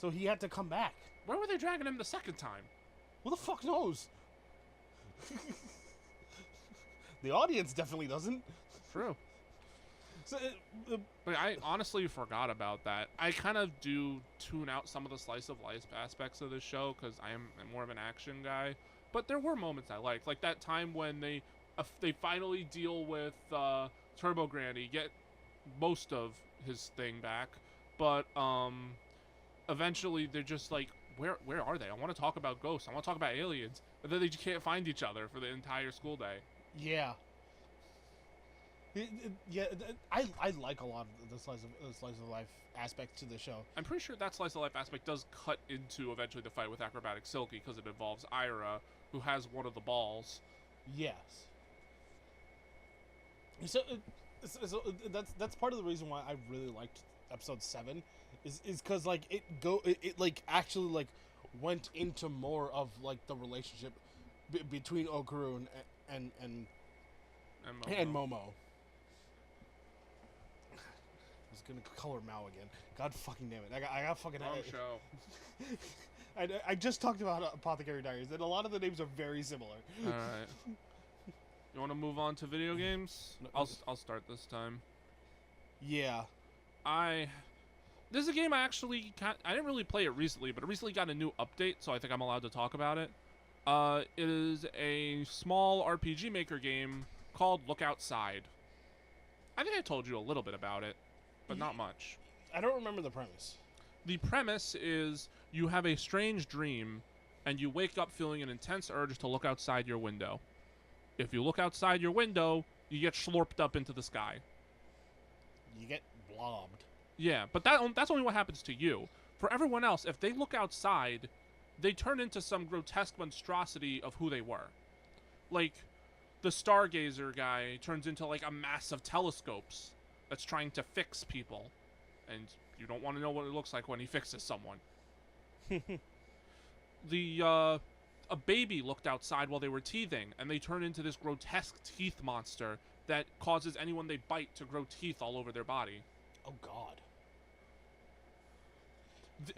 So he had to come back. Where were they dragging him the second time? Who the fuck knows? The audience definitely doesn't. True. So, but I honestly forgot about that. I kind of do tune out some of the slice of life aspects of this show because I am more of an action guy. But there were moments I liked, like that time when they finally deal with Turbo Granny, get most of his thing back, but eventually they're just like, where are they? I want to talk about ghosts. I want to talk about aliens, and then they just can't find each other for the entire school day. Yeah. Yeah, I like a lot of the slice of life aspect to the show. I'm pretty sure that slice of life aspect does cut into eventually the fight with Acrobatic Silky because it involves Ira, who has one of the balls. Yes. So that's part of the reason why I really liked episode 7, is because like it like actually like went into more of like the relationship between Okarun and Momo. I was gonna color Mao again. God fucking damn it! I got fucking. Wrong show. I just talked about Apothecary Diaries, and a lot of the names are very similar. All right. You want to move on to video games? No, I'll start this time. Yeah. This is a game I didn't really play it recently, but it recently got a new update, so I think I'm allowed to talk about it. It is a small RPG Maker game called Look Outside. I think I told you a little bit about it, but not much. I don't remember the premise. The premise is you have a strange dream, and you wake up feeling an intense urge to look outside your window. If you look outside your window, you get slurped up into the sky. You get blobbed. Yeah, but that's only what happens to you. For everyone else, if they look outside, they turn into some grotesque monstrosity of who they were. Like, the Stargazer guy turns into like a mass of telescopes that's trying to fix people. And you don't want to know what it looks like when he fixes someone. A baby looked outside while they were teething, and they turn into this grotesque teeth monster that causes anyone they bite to grow teeth all over their body. Oh, God.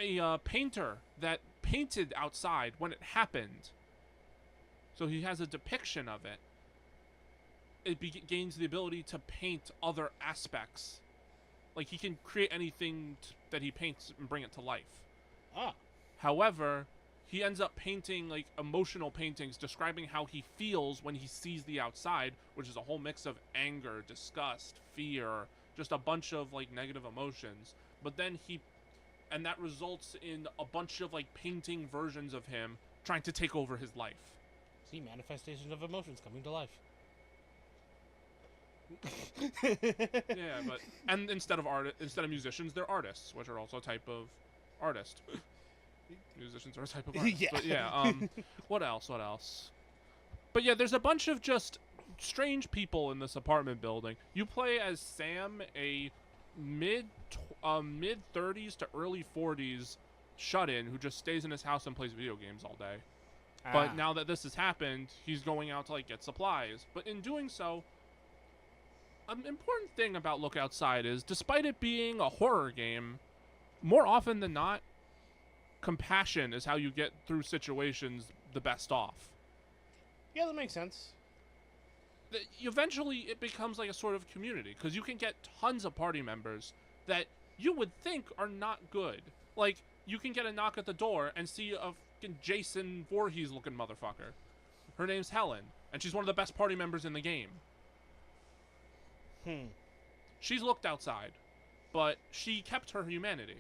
A painter that painted outside when it happened, so he has a depiction of it. It gains the ability to paint other aspects. Like, he can create anything that he paints and bring it to life. Ah. However, he ends up painting, like, emotional paintings describing how he feels when he sees the outside, which is a whole mix of anger, disgust, fear, just a bunch of, like, negative emotions. But then and that results in a bunch of, like, painting versions of him trying to take over his life. See, manifestation of emotions coming to life. Yeah, and instead of musicians, they're artists, which are also a type of artist. Musicians are a type of artist. Yeah. But yeah. What else? But yeah, there's a bunch of just strange people in this apartment building. You play as Sam, a mid 30s to early 40s shut-in who just stays in his house and plays video games all day. But now that this has happened, he's going out to like get supplies. But in doing so, an important thing about Look Outside is, despite it being a horror game, more often than not, compassion is how you get through situations the best off. Yeah, that makes sense. Eventually, it becomes like a sort of community, because you can get tons of party members that you would think are not good. Like, you can get a knock at the door and see a fucking Jason Voorhees looking motherfucker. Her name's Helen, and she's one of the best party members in the game. She's looked outside, but she kept her humanity.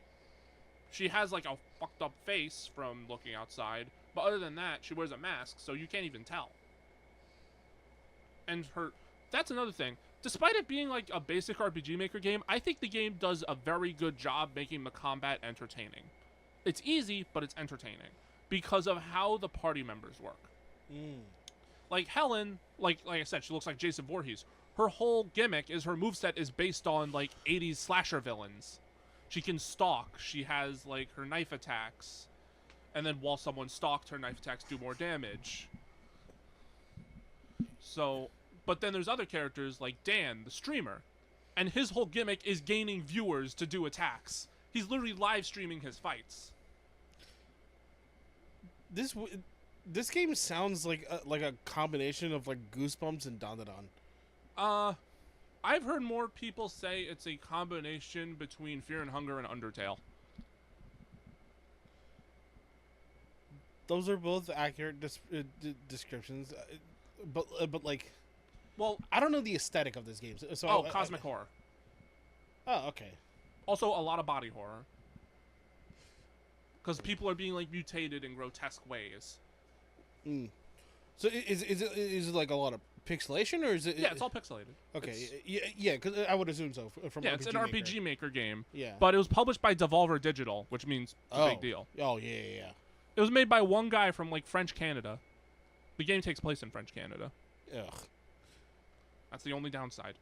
She has like a fucked up face from looking outside, but other than that, she wears a mask, so you can't even tell. And that's another thing. Despite it being like a basic RPG Maker game, I think the game does a very good job making the combat entertaining. It's easy, but it's entertaining because of how the party members work. Like Helen, like I said, she looks like Jason Voorhees. Her whole gimmick is her moveset is based on like 80s slasher villains. She can stalk. She has like her knife attacks. And then while someone stalked, her knife attacks do more damage. So, but then there's other characters like Dan, the streamer. And his whole gimmick is gaining viewers to do attacks. He's literally live streaming his fights. This game sounds like a combination of like Goosebumps and Dandadan. I've heard more people say it's a combination between Fear and Hunger and Undertale. Those are both accurate descriptions, but like, well, I don't know the aesthetic of this game. So cosmic horror. Oh, okay. Also, a lot of body horror. Because people are being like mutated in grotesque ways. So is it like a lot of pixelation, or is it? Yeah, it's all pixelated. Okay, yeah, because I would assume so. From it's an RPG Maker game. Yeah, but it was published by Devolver Digital, which means it's a big deal. Oh yeah. It was made by one guy from like French Canada. The game takes place in French Canada. Ugh. That's the only downside.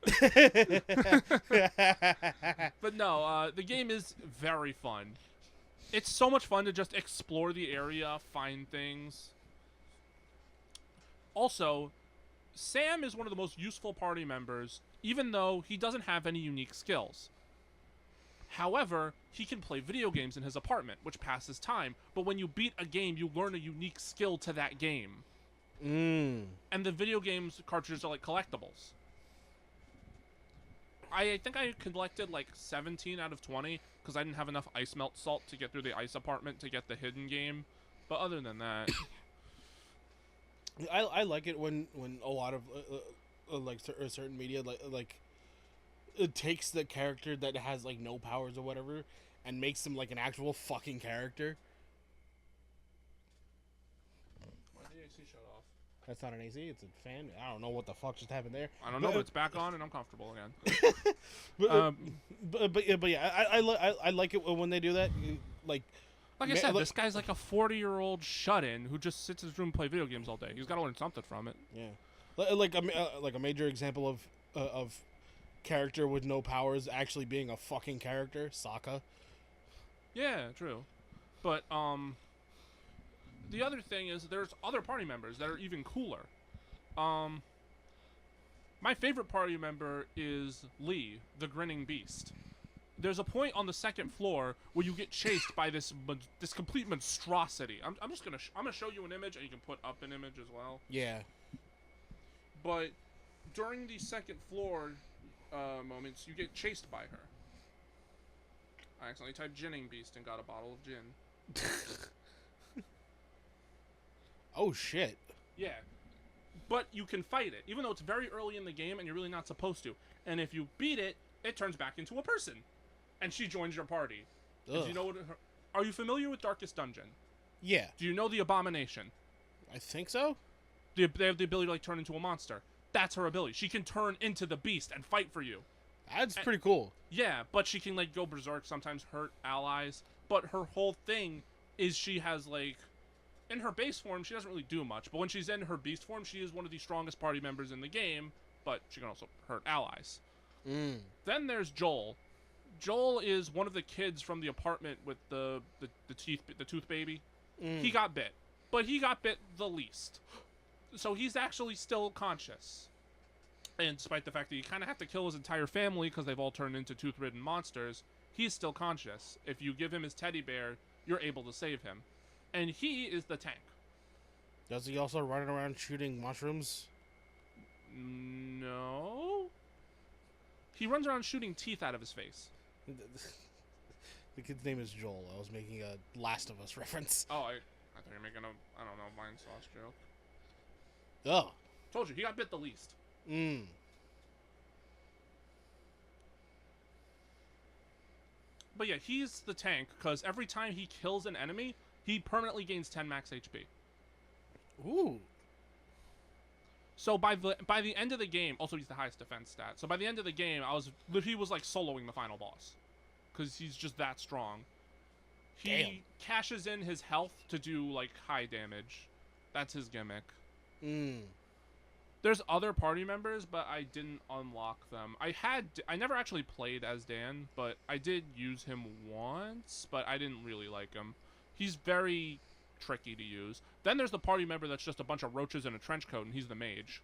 But no, the game is very fun. It's so much fun to just explore the area, find things. Also, Sam is one of the most useful party members, even though he doesn't have any unique skills. However, he can play video games in his apartment, which passes time. But when you beat a game, you learn a unique skill to that game. And the video games cartridges are like collectibles. I think I collected like 17 out of 20 because I didn't have enough ice melt salt to get through the ice apartment to get the hidden game. But other than that, I like it when a lot of like certain media like it takes the character that has like no powers or whatever and makes them like an actual fucking character. why did the AC shut off? That's not an AC, it's a fan. I don't know what the fuck just happened there. I don't know, but it's back on and I'm comfortable again. But yeah, I like it when they do that. Like I said, this guy's like a 40-year-old shut-in who just sits in his room and play video games all day. He's got to learn something from it. Yeah, like a major example of character with no powers actually being a fucking character, Sokka. Yeah, true. But the other thing is there's other party members that are even cooler. My favorite party member is Lee, the Grinning Beast. There's a point on the second floor where you get chased by this complete monstrosity. I'm gonna show you an image, and you can put up an image as well. Yeah. But during the second floor moments, you get chased by her. I accidentally typed Ginning Beast and got a bottle of gin. Oh shit. Yeah. But you can fight it, even though it's very early in the game and you're really not supposed to. And if you beat it, it turns back into a person. And she joins your party. Do you know are you familiar with Darkest Dungeon? Yeah. Do you know the Abomination? I think so. They have the ability to like turn into a monster. That's her ability. She can turn into the beast and fight for you. That's pretty cool. Yeah, but she can like go berserk, sometimes hurt allies. But her whole thing is she has like, in her base form, she doesn't really do much. But when she's in her beast form, she is one of the strongest party members in the game. But she can also hurt allies. Then there's Joel. Joel is one of the kids from the apartment with the tooth baby. He got bit, but he got bit the least. So he's actually still conscious. And despite the fact that you kind of have to kill his entire family because they've all turned into tooth-ridden monsters, he's still conscious. If you give him his teddy bear, you're able to save him. And he is the tank. Does he also run around shooting mushrooms? No. He runs around shooting teeth out of his face. The kid's name is Joel. I was making a Last of Us reference. Oh, I thought you were making a, I don't know, vine sauce joke. Oh. Told you, he got bit the least. Mmm. But yeah, he's the tank, because every time he kills an enemy, he permanently gains 10 max HP. Ooh. So by the end of the game, also he's the highest defense stat. So by the end of the game, he was like soloing the final boss, because he's just that strong. He Damn. cashes in his health to do like high damage. That's his gimmick. Mmm. There's other party members, but I didn't unlock them. I never actually played as Dan, but I did use him once, but I didn't really like him. He's very tricky to use. Then there's the party member that's just a bunch of roaches in a trench coat, and he's the mage.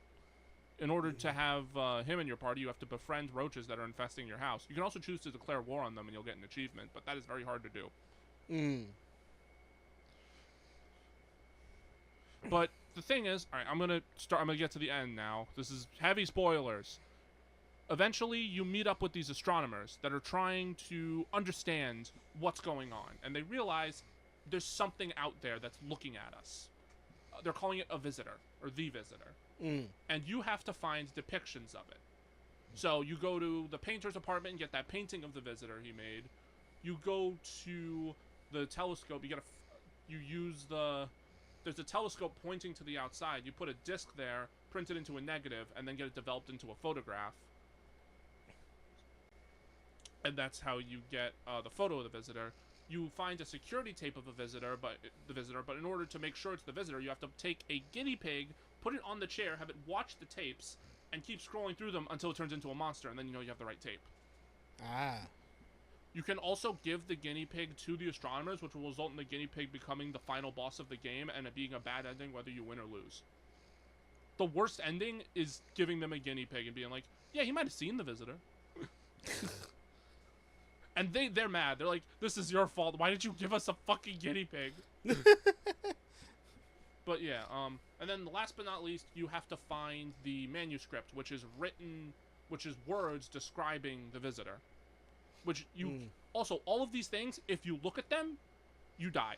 In order to have him in your party, you have to befriend roaches that are infesting your house. You can also choose to declare war on them, and you'll get an achievement, but that is very hard to do. Mmm. But the thing is, all right, I'm gonna get to the end now. This is heavy spoilers. Eventually, you meet up with these astronomers that are trying to understand what's going on, and they realize there's something out there that's looking at us. They're calling it a visitor, or the visitor. And you have to find depictions of it. So you go to the painter's apartment and get that painting of the visitor he made. You go to the telescope. There's a telescope pointing to the outside. You put a disc there, print it into a negative, and then get it developed into a photograph. And that's how you get the photo of the visitor. You find a security tape of the visitor, but in order to make sure it's the visitor, you have to take a guinea pig, put it on the chair, have it watch the tapes, and keep scrolling through them until it turns into a monster, and then you know you have the right tape. Ah. You can also give the guinea pig to the astronomers, which will result in the guinea pig becoming the final boss of the game and it being a bad ending whether you win or lose. The worst ending is giving them a guinea pig and being like, yeah, he might have seen the visitor. And they're mad. They're like, this is your fault. Why did you give us a fucking guinea pig? But yeah, and then last but not least, you have to find the manuscript, which is words describing the visitor. Which also, all of these things, if you look at them, you die.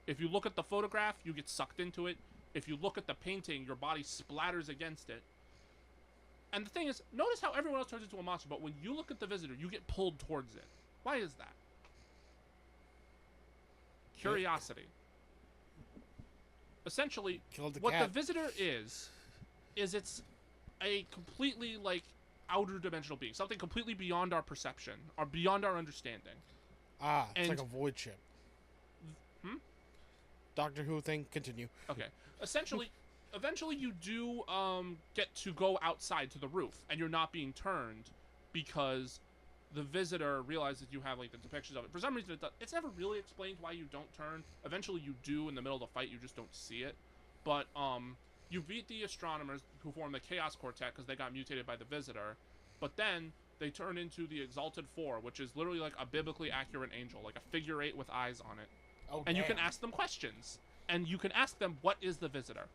If you look at the photograph, you get sucked into it. If you look at the painting, your body splatters against it. And the thing is, notice how everyone else turns into a monster, but when you look at the visitor, you get pulled towards it. Why is that? Curiosity. Essentially, what the visitor is it's a completely, like, outer dimensional being. Something completely beyond our perception, or beyond our understanding. Ah, it's like a void ship. Doctor Who thing, continue. Okay. Eventually you do get to go outside to the roof, and you're not being turned because the visitor realizes you have like the depictions of it. For some reason, it's never really explained why you don't turn. Eventually you do in the middle of the fight, you just don't see it. But you beat the astronomers who form the Chaos Quartet because they got mutated by the visitor. But then they turn into the Exalted Four, which is literally like a biblically accurate angel, like a figure 8 with eyes on it. Oh, and you can ask them questions. And you can ask them, what is the visitor?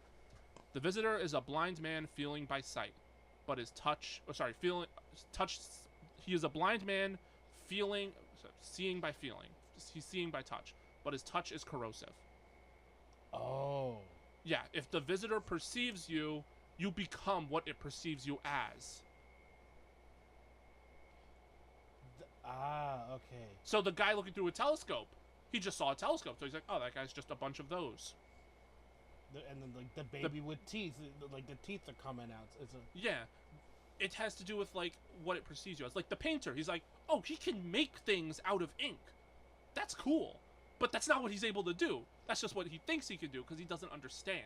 The visitor is a blind man feeling by sight, but his he is a blind man seeing by feeling. He's seeing by touch, but his touch is corrosive. Oh. Yeah, if the visitor perceives you, you become what it perceives you as. Okay. So the guy looking through a telescope, he just saw a telescope, so he's like, oh, that guy's just a bunch of those. And then, like, the baby with teeth, like, the teeth are coming out. Yeah. It has to do with, like, what it perceives you as. Like, the painter, he's like, oh, he can make things out of ink. That's cool. But that's not what he's able to do. That's just what he thinks he can do, because he doesn't understand.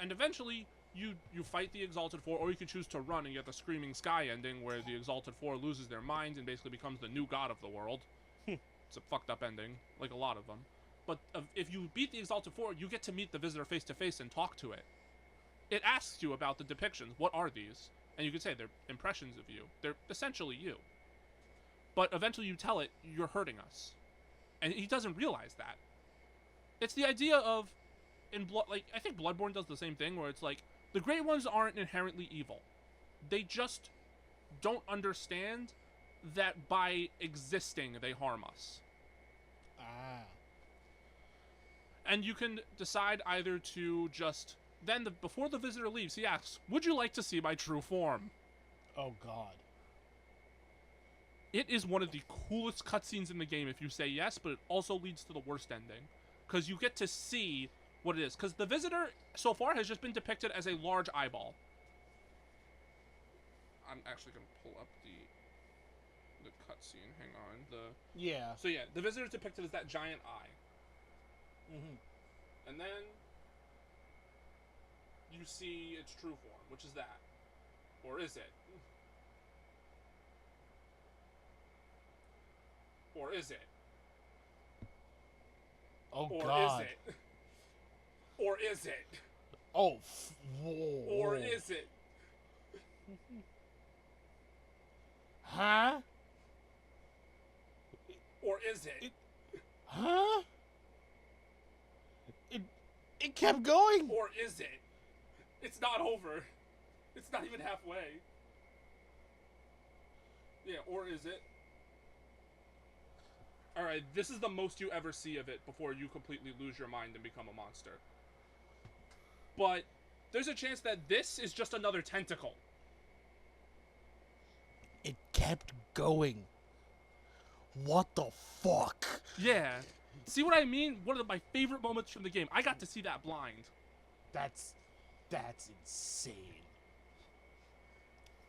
And eventually, you fight the Exalted Four, or you can choose to run and get the Screaming Sky ending, where the Exalted Four loses their minds and basically becomes the new god of the world. It's a fucked up ending, like a lot of them. But if you beat the Exalted Four, you get to meet the visitor face to face and talk to it. It asks you about the depictions. What are these? And you can say they're impressions of you. They're essentially you. But eventually you tell it, you're hurting us. And he doesn't realize that. It's the idea of, I think Bloodborne does the same thing, where it's like, the Great Ones aren't inherently evil. They just don't understand that by existing they harm us. Ah. And you can decide either to just then before the visitor leaves, he asks, "Would you like to see my true form?" Oh God. It is one of the coolest cutscenes in the game if you say yes, but it also leads to the worst ending. Because you get to see what it is. Because the visitor, so far, has just been depicted as a large eyeball. I'm actually going to pull up the cutscene. Hang on. Yeah. So yeah, the visitor is depicted as that giant eye. Mm-hmm. And then you see its true form, which is that. Or is it? Or is it? Oh or God. is it? Or is it? Oh. Whoa. Or is it? Huh? Or is it? Huh? It kept going. Or is it? It's not over. It's not even halfway. Yeah, or is it? Alright, this is the most you ever see of it before you completely lose your mind and become a monster. But there's a chance that this is just another tentacle. It kept going. What the fuck? Yeah. See what I mean? One of my favorite moments from the game. I got to see that blind. That's insane.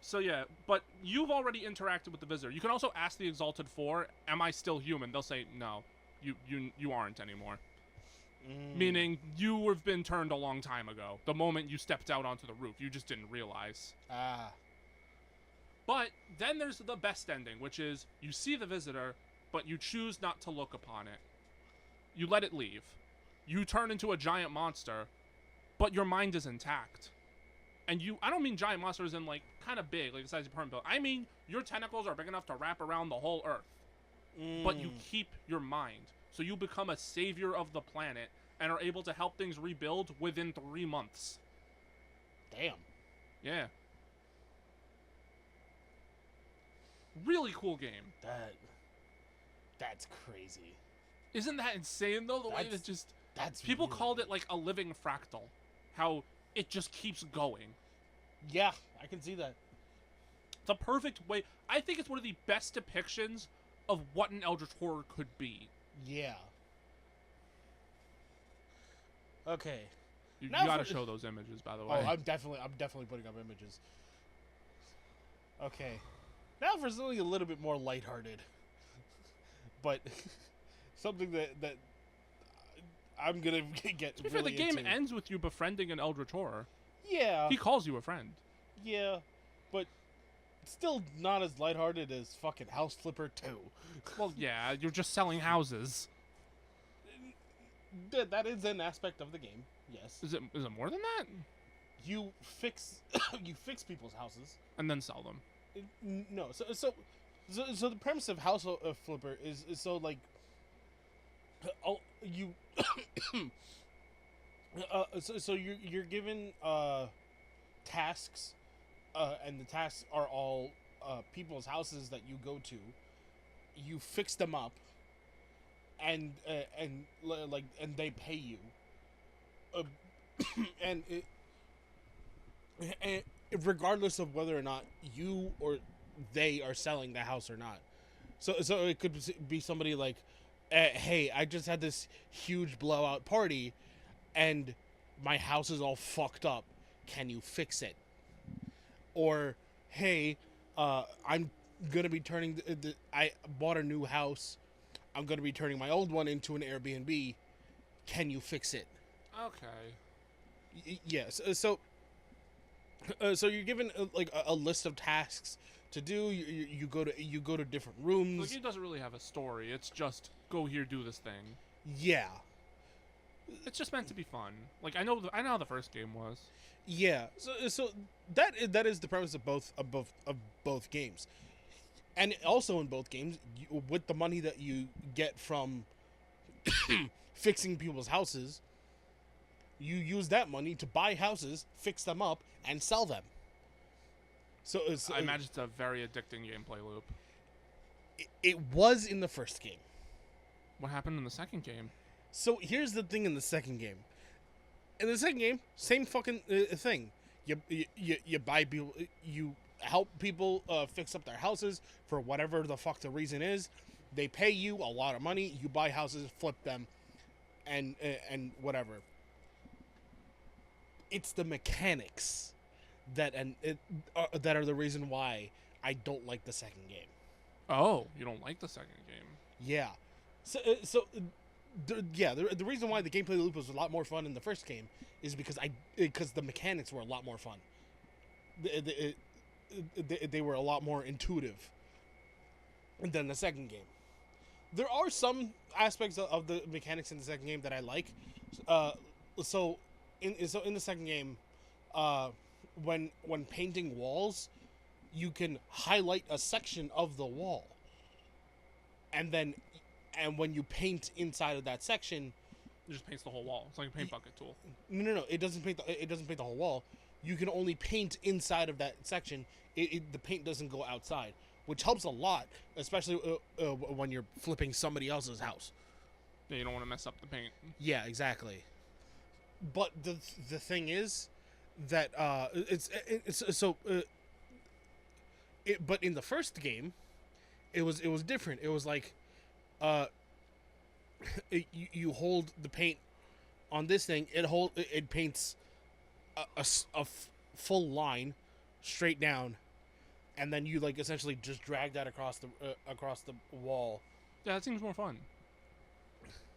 So yeah, but you've already interacted with the visitor. You can also ask the Exalted Four, "Am I still human?" They'll say, "No, you aren't anymore." Meaning you have been turned a long time ago. The moment you stepped out onto the roof, you just didn't realize. Ah. But then there's the best ending, which is you see the visitor, but you choose not to look upon it. You let it leave. You turn into a giant monster, but your mind is intact. And I don't mean giant monsters in like kind of big, like the size of a permanent building. I mean your tentacles are big enough to wrap around the whole earth. But you keep your mind. So you become a savior of the planet and are able to help things rebuild within 3 months. Damn. Yeah. Really cool game. That's crazy. Isn't that insane though? The way that that's people really called cool. it like a living fractal. How it just keeps going. Yeah, I can see that. It's a perfect way. I think it's one of the best depictions of what an Eldritch Horror could be. Yeah. Okay. You Now gotta for- show those images, by the Oh, way. I'm definitely putting up images. Okay. Now for something a little bit more lighthearted. But something that I'm gonna get To be fair, really the game into. ends with you befriending an Eldritch Horror. Yeah. He calls you a friend. Yeah. But still not as lighthearted as fucking House Flipper 2. Well, yeah, you're just selling houses. That is an aspect of the game. Yes. Is it more than that? You fix people's houses. And then sell them. No. So the premise of House Flipper is so like you so you're given tasks, and the tasks are all people's houses that you go to. You fix them up, and they pay you, and regardless of whether or not you or they are selling the house or not. So it could be somebody like, hey, I just had this huge blowout party, and my house is all fucked up. Can you fix it? Or, hey, I'm gonna be turning I bought a new house. I'm gonna be turning my old one into an Airbnb. Can you fix it? Okay. Yes. So you're given like a list of tasks to do. You go to different rooms. The game doesn't really have a story. It's just go here, do this thing. Yeah. It's just meant to be fun. Like I know how the first game was. Yeah. So that is the premise of both games, and also in both games, with the money that you get from fixing people's houses, you use that money to buy houses, fix them up, and sell them. So I imagine it's a very addicting gameplay loop. It was in the first game. What happened in the second game? So here's the thing in the second game. In the second game, same fucking thing. You buy people, you help people fix up their houses for whatever the fuck the reason is. They pay you a lot of money. You buy houses, flip them, and whatever. It's the mechanics that that are the reason why I don't like the second game. Oh, you don't like the second game? Yeah. The reason why the gameplay loop was a lot more fun in the first game is because the mechanics were a lot more fun. They were a lot more intuitive than the second game. There are some aspects of the mechanics in the second game that I like. So in the second game, when painting walls, you can highlight a section of the wall, and when you paint inside of that section, it just paints the whole wall. It's like a paint bucket tool. No. It doesn't paint the whole wall. You can only paint inside of that section. The paint doesn't go outside, which helps a lot, especially when you're flipping somebody else's house. Yeah, you don't want to mess up the paint. Yeah, exactly. But the thing is that but in the first game, it was different. It was like, you hold the paint on this thing. It paints a full line straight down, and then you like essentially just drag that across the wall. Yeah, that seems more fun,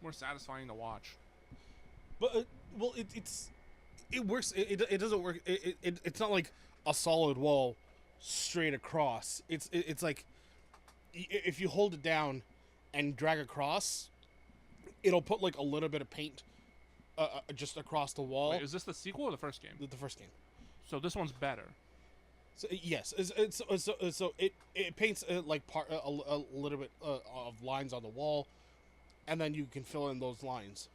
more satisfying to watch. But it works. It doesn't work. It's not like a solid wall straight across. It's like if you hold it down and drag across, it'll put like a little bit of paint just across the wall. Wait, is this the sequel or the first game? The first game. So this one's better. So yes, so it paints like a little bit of lines on the wall, and then you can fill in those lines.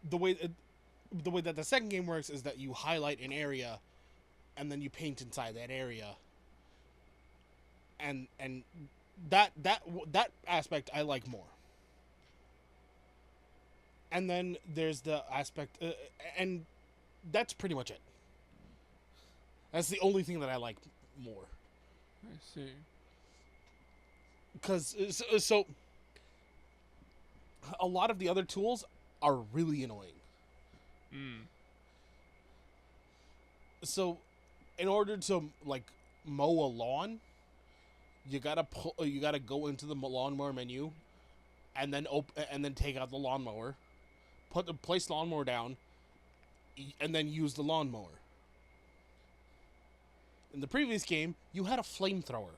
The way that the second game works is that you highlight an area, and then you paint inside that area. And that aspect I like more. And then there's the aspect, and that's pretty much it. That's the only thing that I like more. I see. Because so a lot of the other tools are really annoying. So, in order to like mow a lawn, you gotta go into the lawnmower menu, and then take out the lawnmower, place lawnmower down, and then use the lawnmower. In the previous game, you had a flamethrower.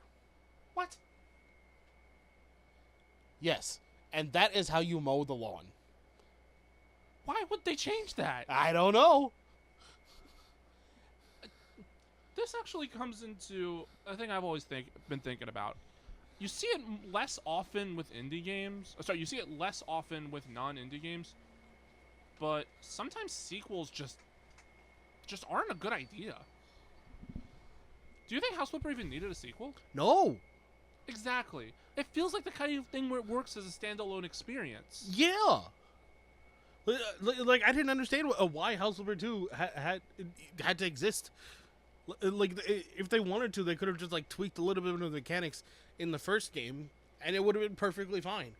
What? Yes, and that is how you mow the lawn. Why would they change that? I don't know. This actually comes into a thing I've always been thinking about. You see it less often with indie games. Sorry, you see it less often with non-indie games. But sometimes sequels just aren't a good idea. Do you think House Flipper even needed a sequel? No. Exactly. It feels like the kind of thing where it works as a standalone experience. Yeah. Like I didn't understand why House Flipper 2 had to exist. Like if they wanted to, they could have just like tweaked a little bit of the mechanics in the first game, and it would have been perfectly fine.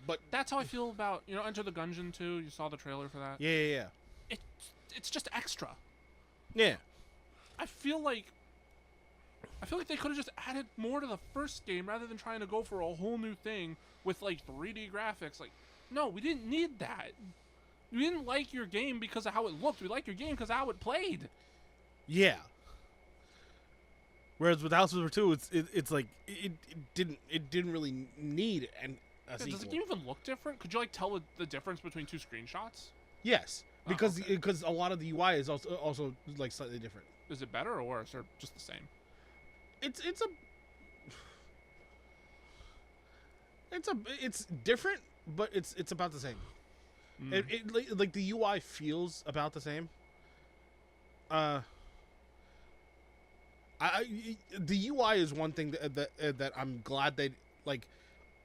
But that's how I feel about Enter the Gungeon 2. You saw the trailer for that. Yeah. It's just extra. Yeah. I feel like they could have just added more to the first game rather than trying to go for a whole new thing with like 3D graphics. Like, no, we didn't need that. We didn't like your game because of how it looked. We liked your game because of how it played. Yeah. Whereas with House Flipper 2, it's like it didn't really need a sequel. Does the game even look different? Could you like tell the difference between two screenshots? Yes, because okay. because a lot of the UI is also like slightly different. Is it better or worse or just the same? It's different, but it's about the same. It like the UI feels about the same. The UI is one thing that I'm glad they like.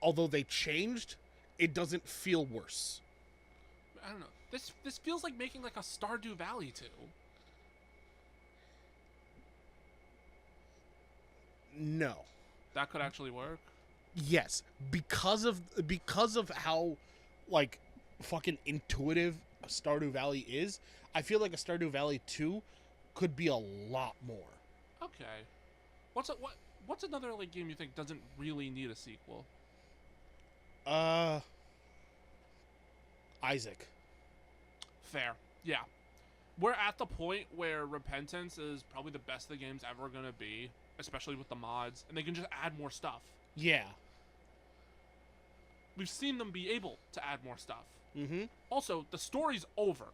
Although they changed, it doesn't feel worse. I don't know. This feels like making like a Stardew Valley 2. No. That could actually work. Yes, because of how like fucking intuitive Stardew Valley is. I feel like a Stardew Valley 2 could be a lot more. Okay. What's another like game you think doesn't really need a sequel? Isaac. Fair. Yeah. We're at the point where Repentance is probably the best the game's ever gonna be, especially with the mods, and they can just add more stuff. Yeah. We've seen them be able to add more stuff. Mm-hmm. Also, the story's over.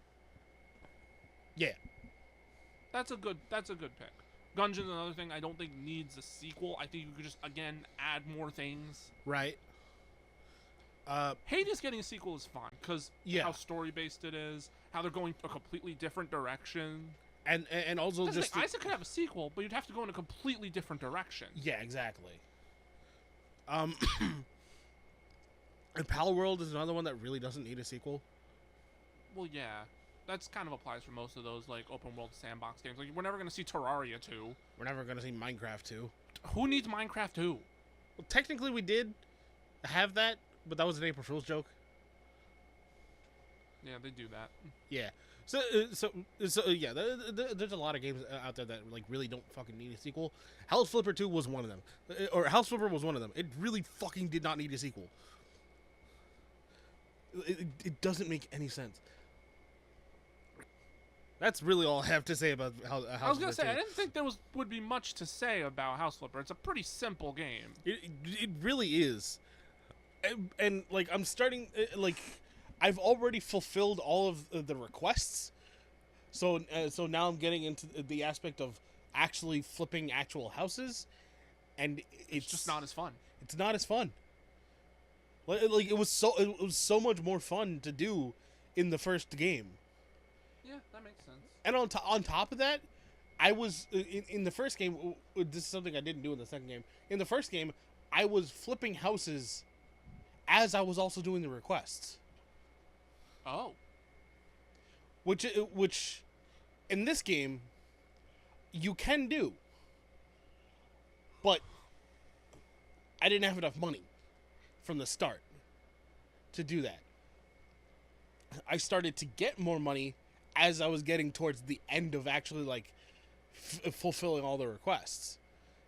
Yeah. That's a good pick. Gungeon's another thing I don't think needs a sequel. I think you could just again add more things. Right. Hades getting a sequel is fine because how story based it is, how they're going a completely different direction, and also just Isaac could have a sequel, but you'd have to go in a completely different direction. Yeah, exactly. And Pal World is another one that really doesn't need a sequel. Well, yeah. That's kind of applies for most of those like open world sandbox games. Like we're never gonna see Terraria 2. We're never gonna see Minecraft 2. Who needs Minecraft 2? Well, technically we did have that, but that was an April Fool's joke. Yeah, they do that. Yeah. So yeah, there's a lot of games out there that like really don't fucking need a sequel. House Flipper 2 was one of them, or House Flipper was one of them. It really fucking did not need a sequel. It doesn't make any sense. That's really all I have to say about House Flipper 2. I was gonna say I didn't think there would be much to say about House Flipper. It's a pretty simple game. It really is, and like I'm starting like I've already fulfilled all of the requests, so now I'm getting into the aspect of actually flipping actual houses, and it's just not as fun. It's not as fun. Like it was so much more fun to do in the first game. Yeah, that makes sense. And on top of that, I was in the first game. This is something I didn't do in the second game. In the first game, I was flipping houses as I was also doing the requests. Oh. Which in this game you can do, but I didn't have enough money from the start to do that. I started to get more money as I was getting towards the end of actually like fulfilling all the requests.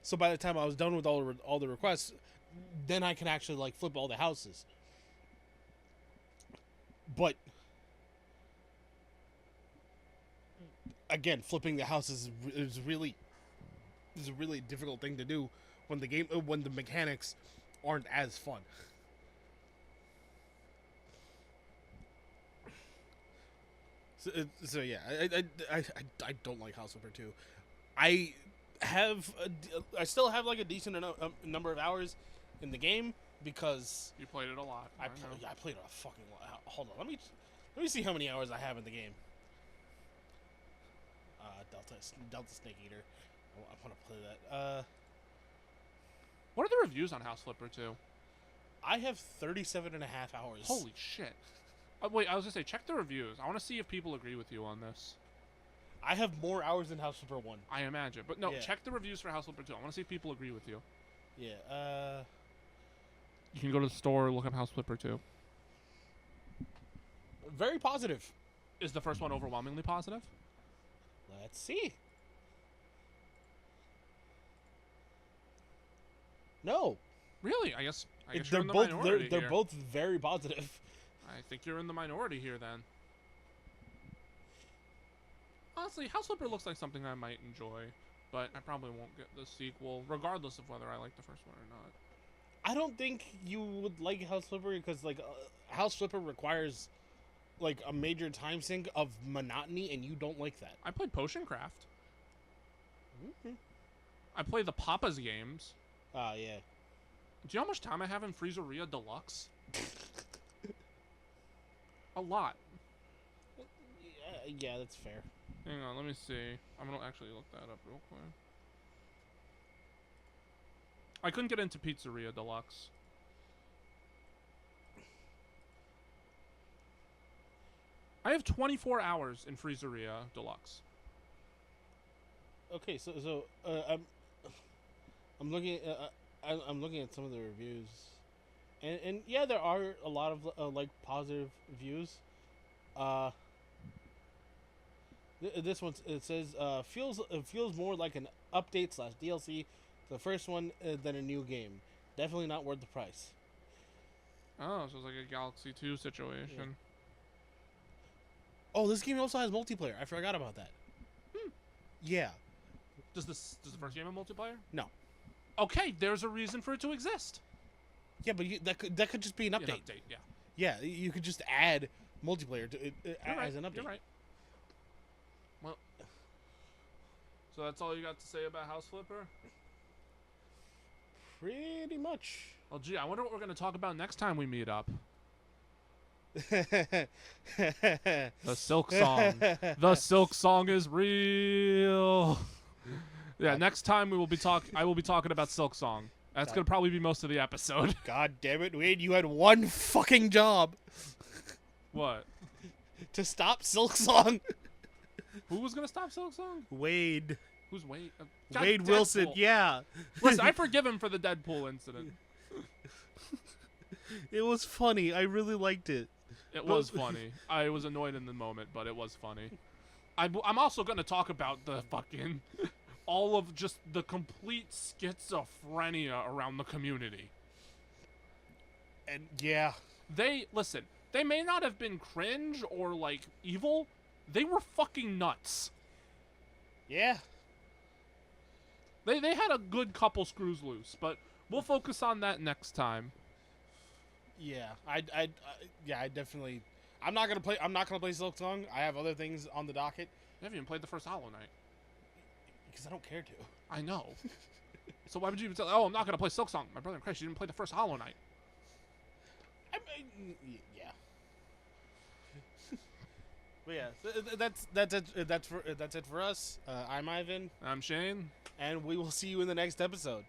So by the time I was done with all the requests, then I can actually like flip all the houses. But again, flipping the houses is really a really difficult thing to do when the mechanics aren't as fun. So yeah, I don't like House Flipper 2. I still have like a decent number of hours in the game because you played it a lot. I played a fucking lot. Hold on, let me see how many hours I have in the game. Delta Snake Eater. I want to play that. What are the reviews on House Flipper 2? I have 37 and a half hours. Holy shit. Wait, I was going to say, check the reviews. I want to see if people agree with you on this. I have more hours than House Flipper 1. I imagine. But no, yeah. Check the reviews for House Flipper 2. I want to see if people agree with you. Yeah, You can go to the store, look up House Flipper 2. Very positive. Is the first one overwhelmingly positive? Let's see. No. Really? I guess they're you're in the both minority they're here. both very positive. I think you're in the minority here then. Honestly, House Flipper looks like something I might enjoy, but I probably won't get the sequel, regardless of whether I like the first one or not. I don't think you would like House Flipper because like House Flipper requires like a major time sink of monotony, and you don't like that. I played Potion Craft. Mm-hmm. I play the Papa's games. Yeah. Do you know how much time I have in Freezeria Deluxe? A lot. Yeah, that's fair. Hang on, let me see. I'm gonna actually look that up real quick. I couldn't get into Pizzeria Deluxe. I have 24 hours in Freezeria Deluxe. Okay, so I'm looking I'm looking at some of the reviews, and yeah, there are a lot of like positive reviews. Uh, this one, it says feels more like an update slash DLC to the first one than a new game. Definitely not worth the price. Oh, so it's like a Galaxy 2 situation. Yeah. Oh, this game also has multiplayer. I forgot about that. Yeah. Does the first game have multiplayer? No. Okay, there's a reason for it to exist. Yeah, but that could just be an update. An update, yeah. Yeah, you could just add multiplayer to it as an update. You're right. Well, so that's all you got to say about House Flipper? Pretty much. Well, gee, I wonder what we're going to talk about next time we meet up. The Silk Song. The Silk Song is real. Yeah, next time I will be talking about Silk Song. That's going to probably be most of the episode. God damn it, Wade, you had one fucking job. What? To stop Silk Song. Who was going to stop Silk Song? Wade. Who's Wade? Wade Wilson, yeah. Listen, I forgive him for the Deadpool incident. It was funny. I really liked it. It was funny. I was annoyed in the moment, but it was funny. I'm also going to talk about the fucking... all of just the complete schizophrenia around the community. And, yeah. Listen, they may not have been cringe or, like, evil. They were fucking nuts. Yeah. They had a good couple screws loose, but we'll focus on that next time. Yeah, I definitely. I'm not gonna play Silk Song. I have other things on the docket. You haven't even played the first Hollow Knight. Because I don't care to. I know. So why would you even tell? Oh, I'm not gonna play Silk Song. My brother in Christ, you didn't play the first Hollow Knight. Yeah. But yeah, that's it for us. I'm Ivan, I'm Shane, and we will see you in the next episode.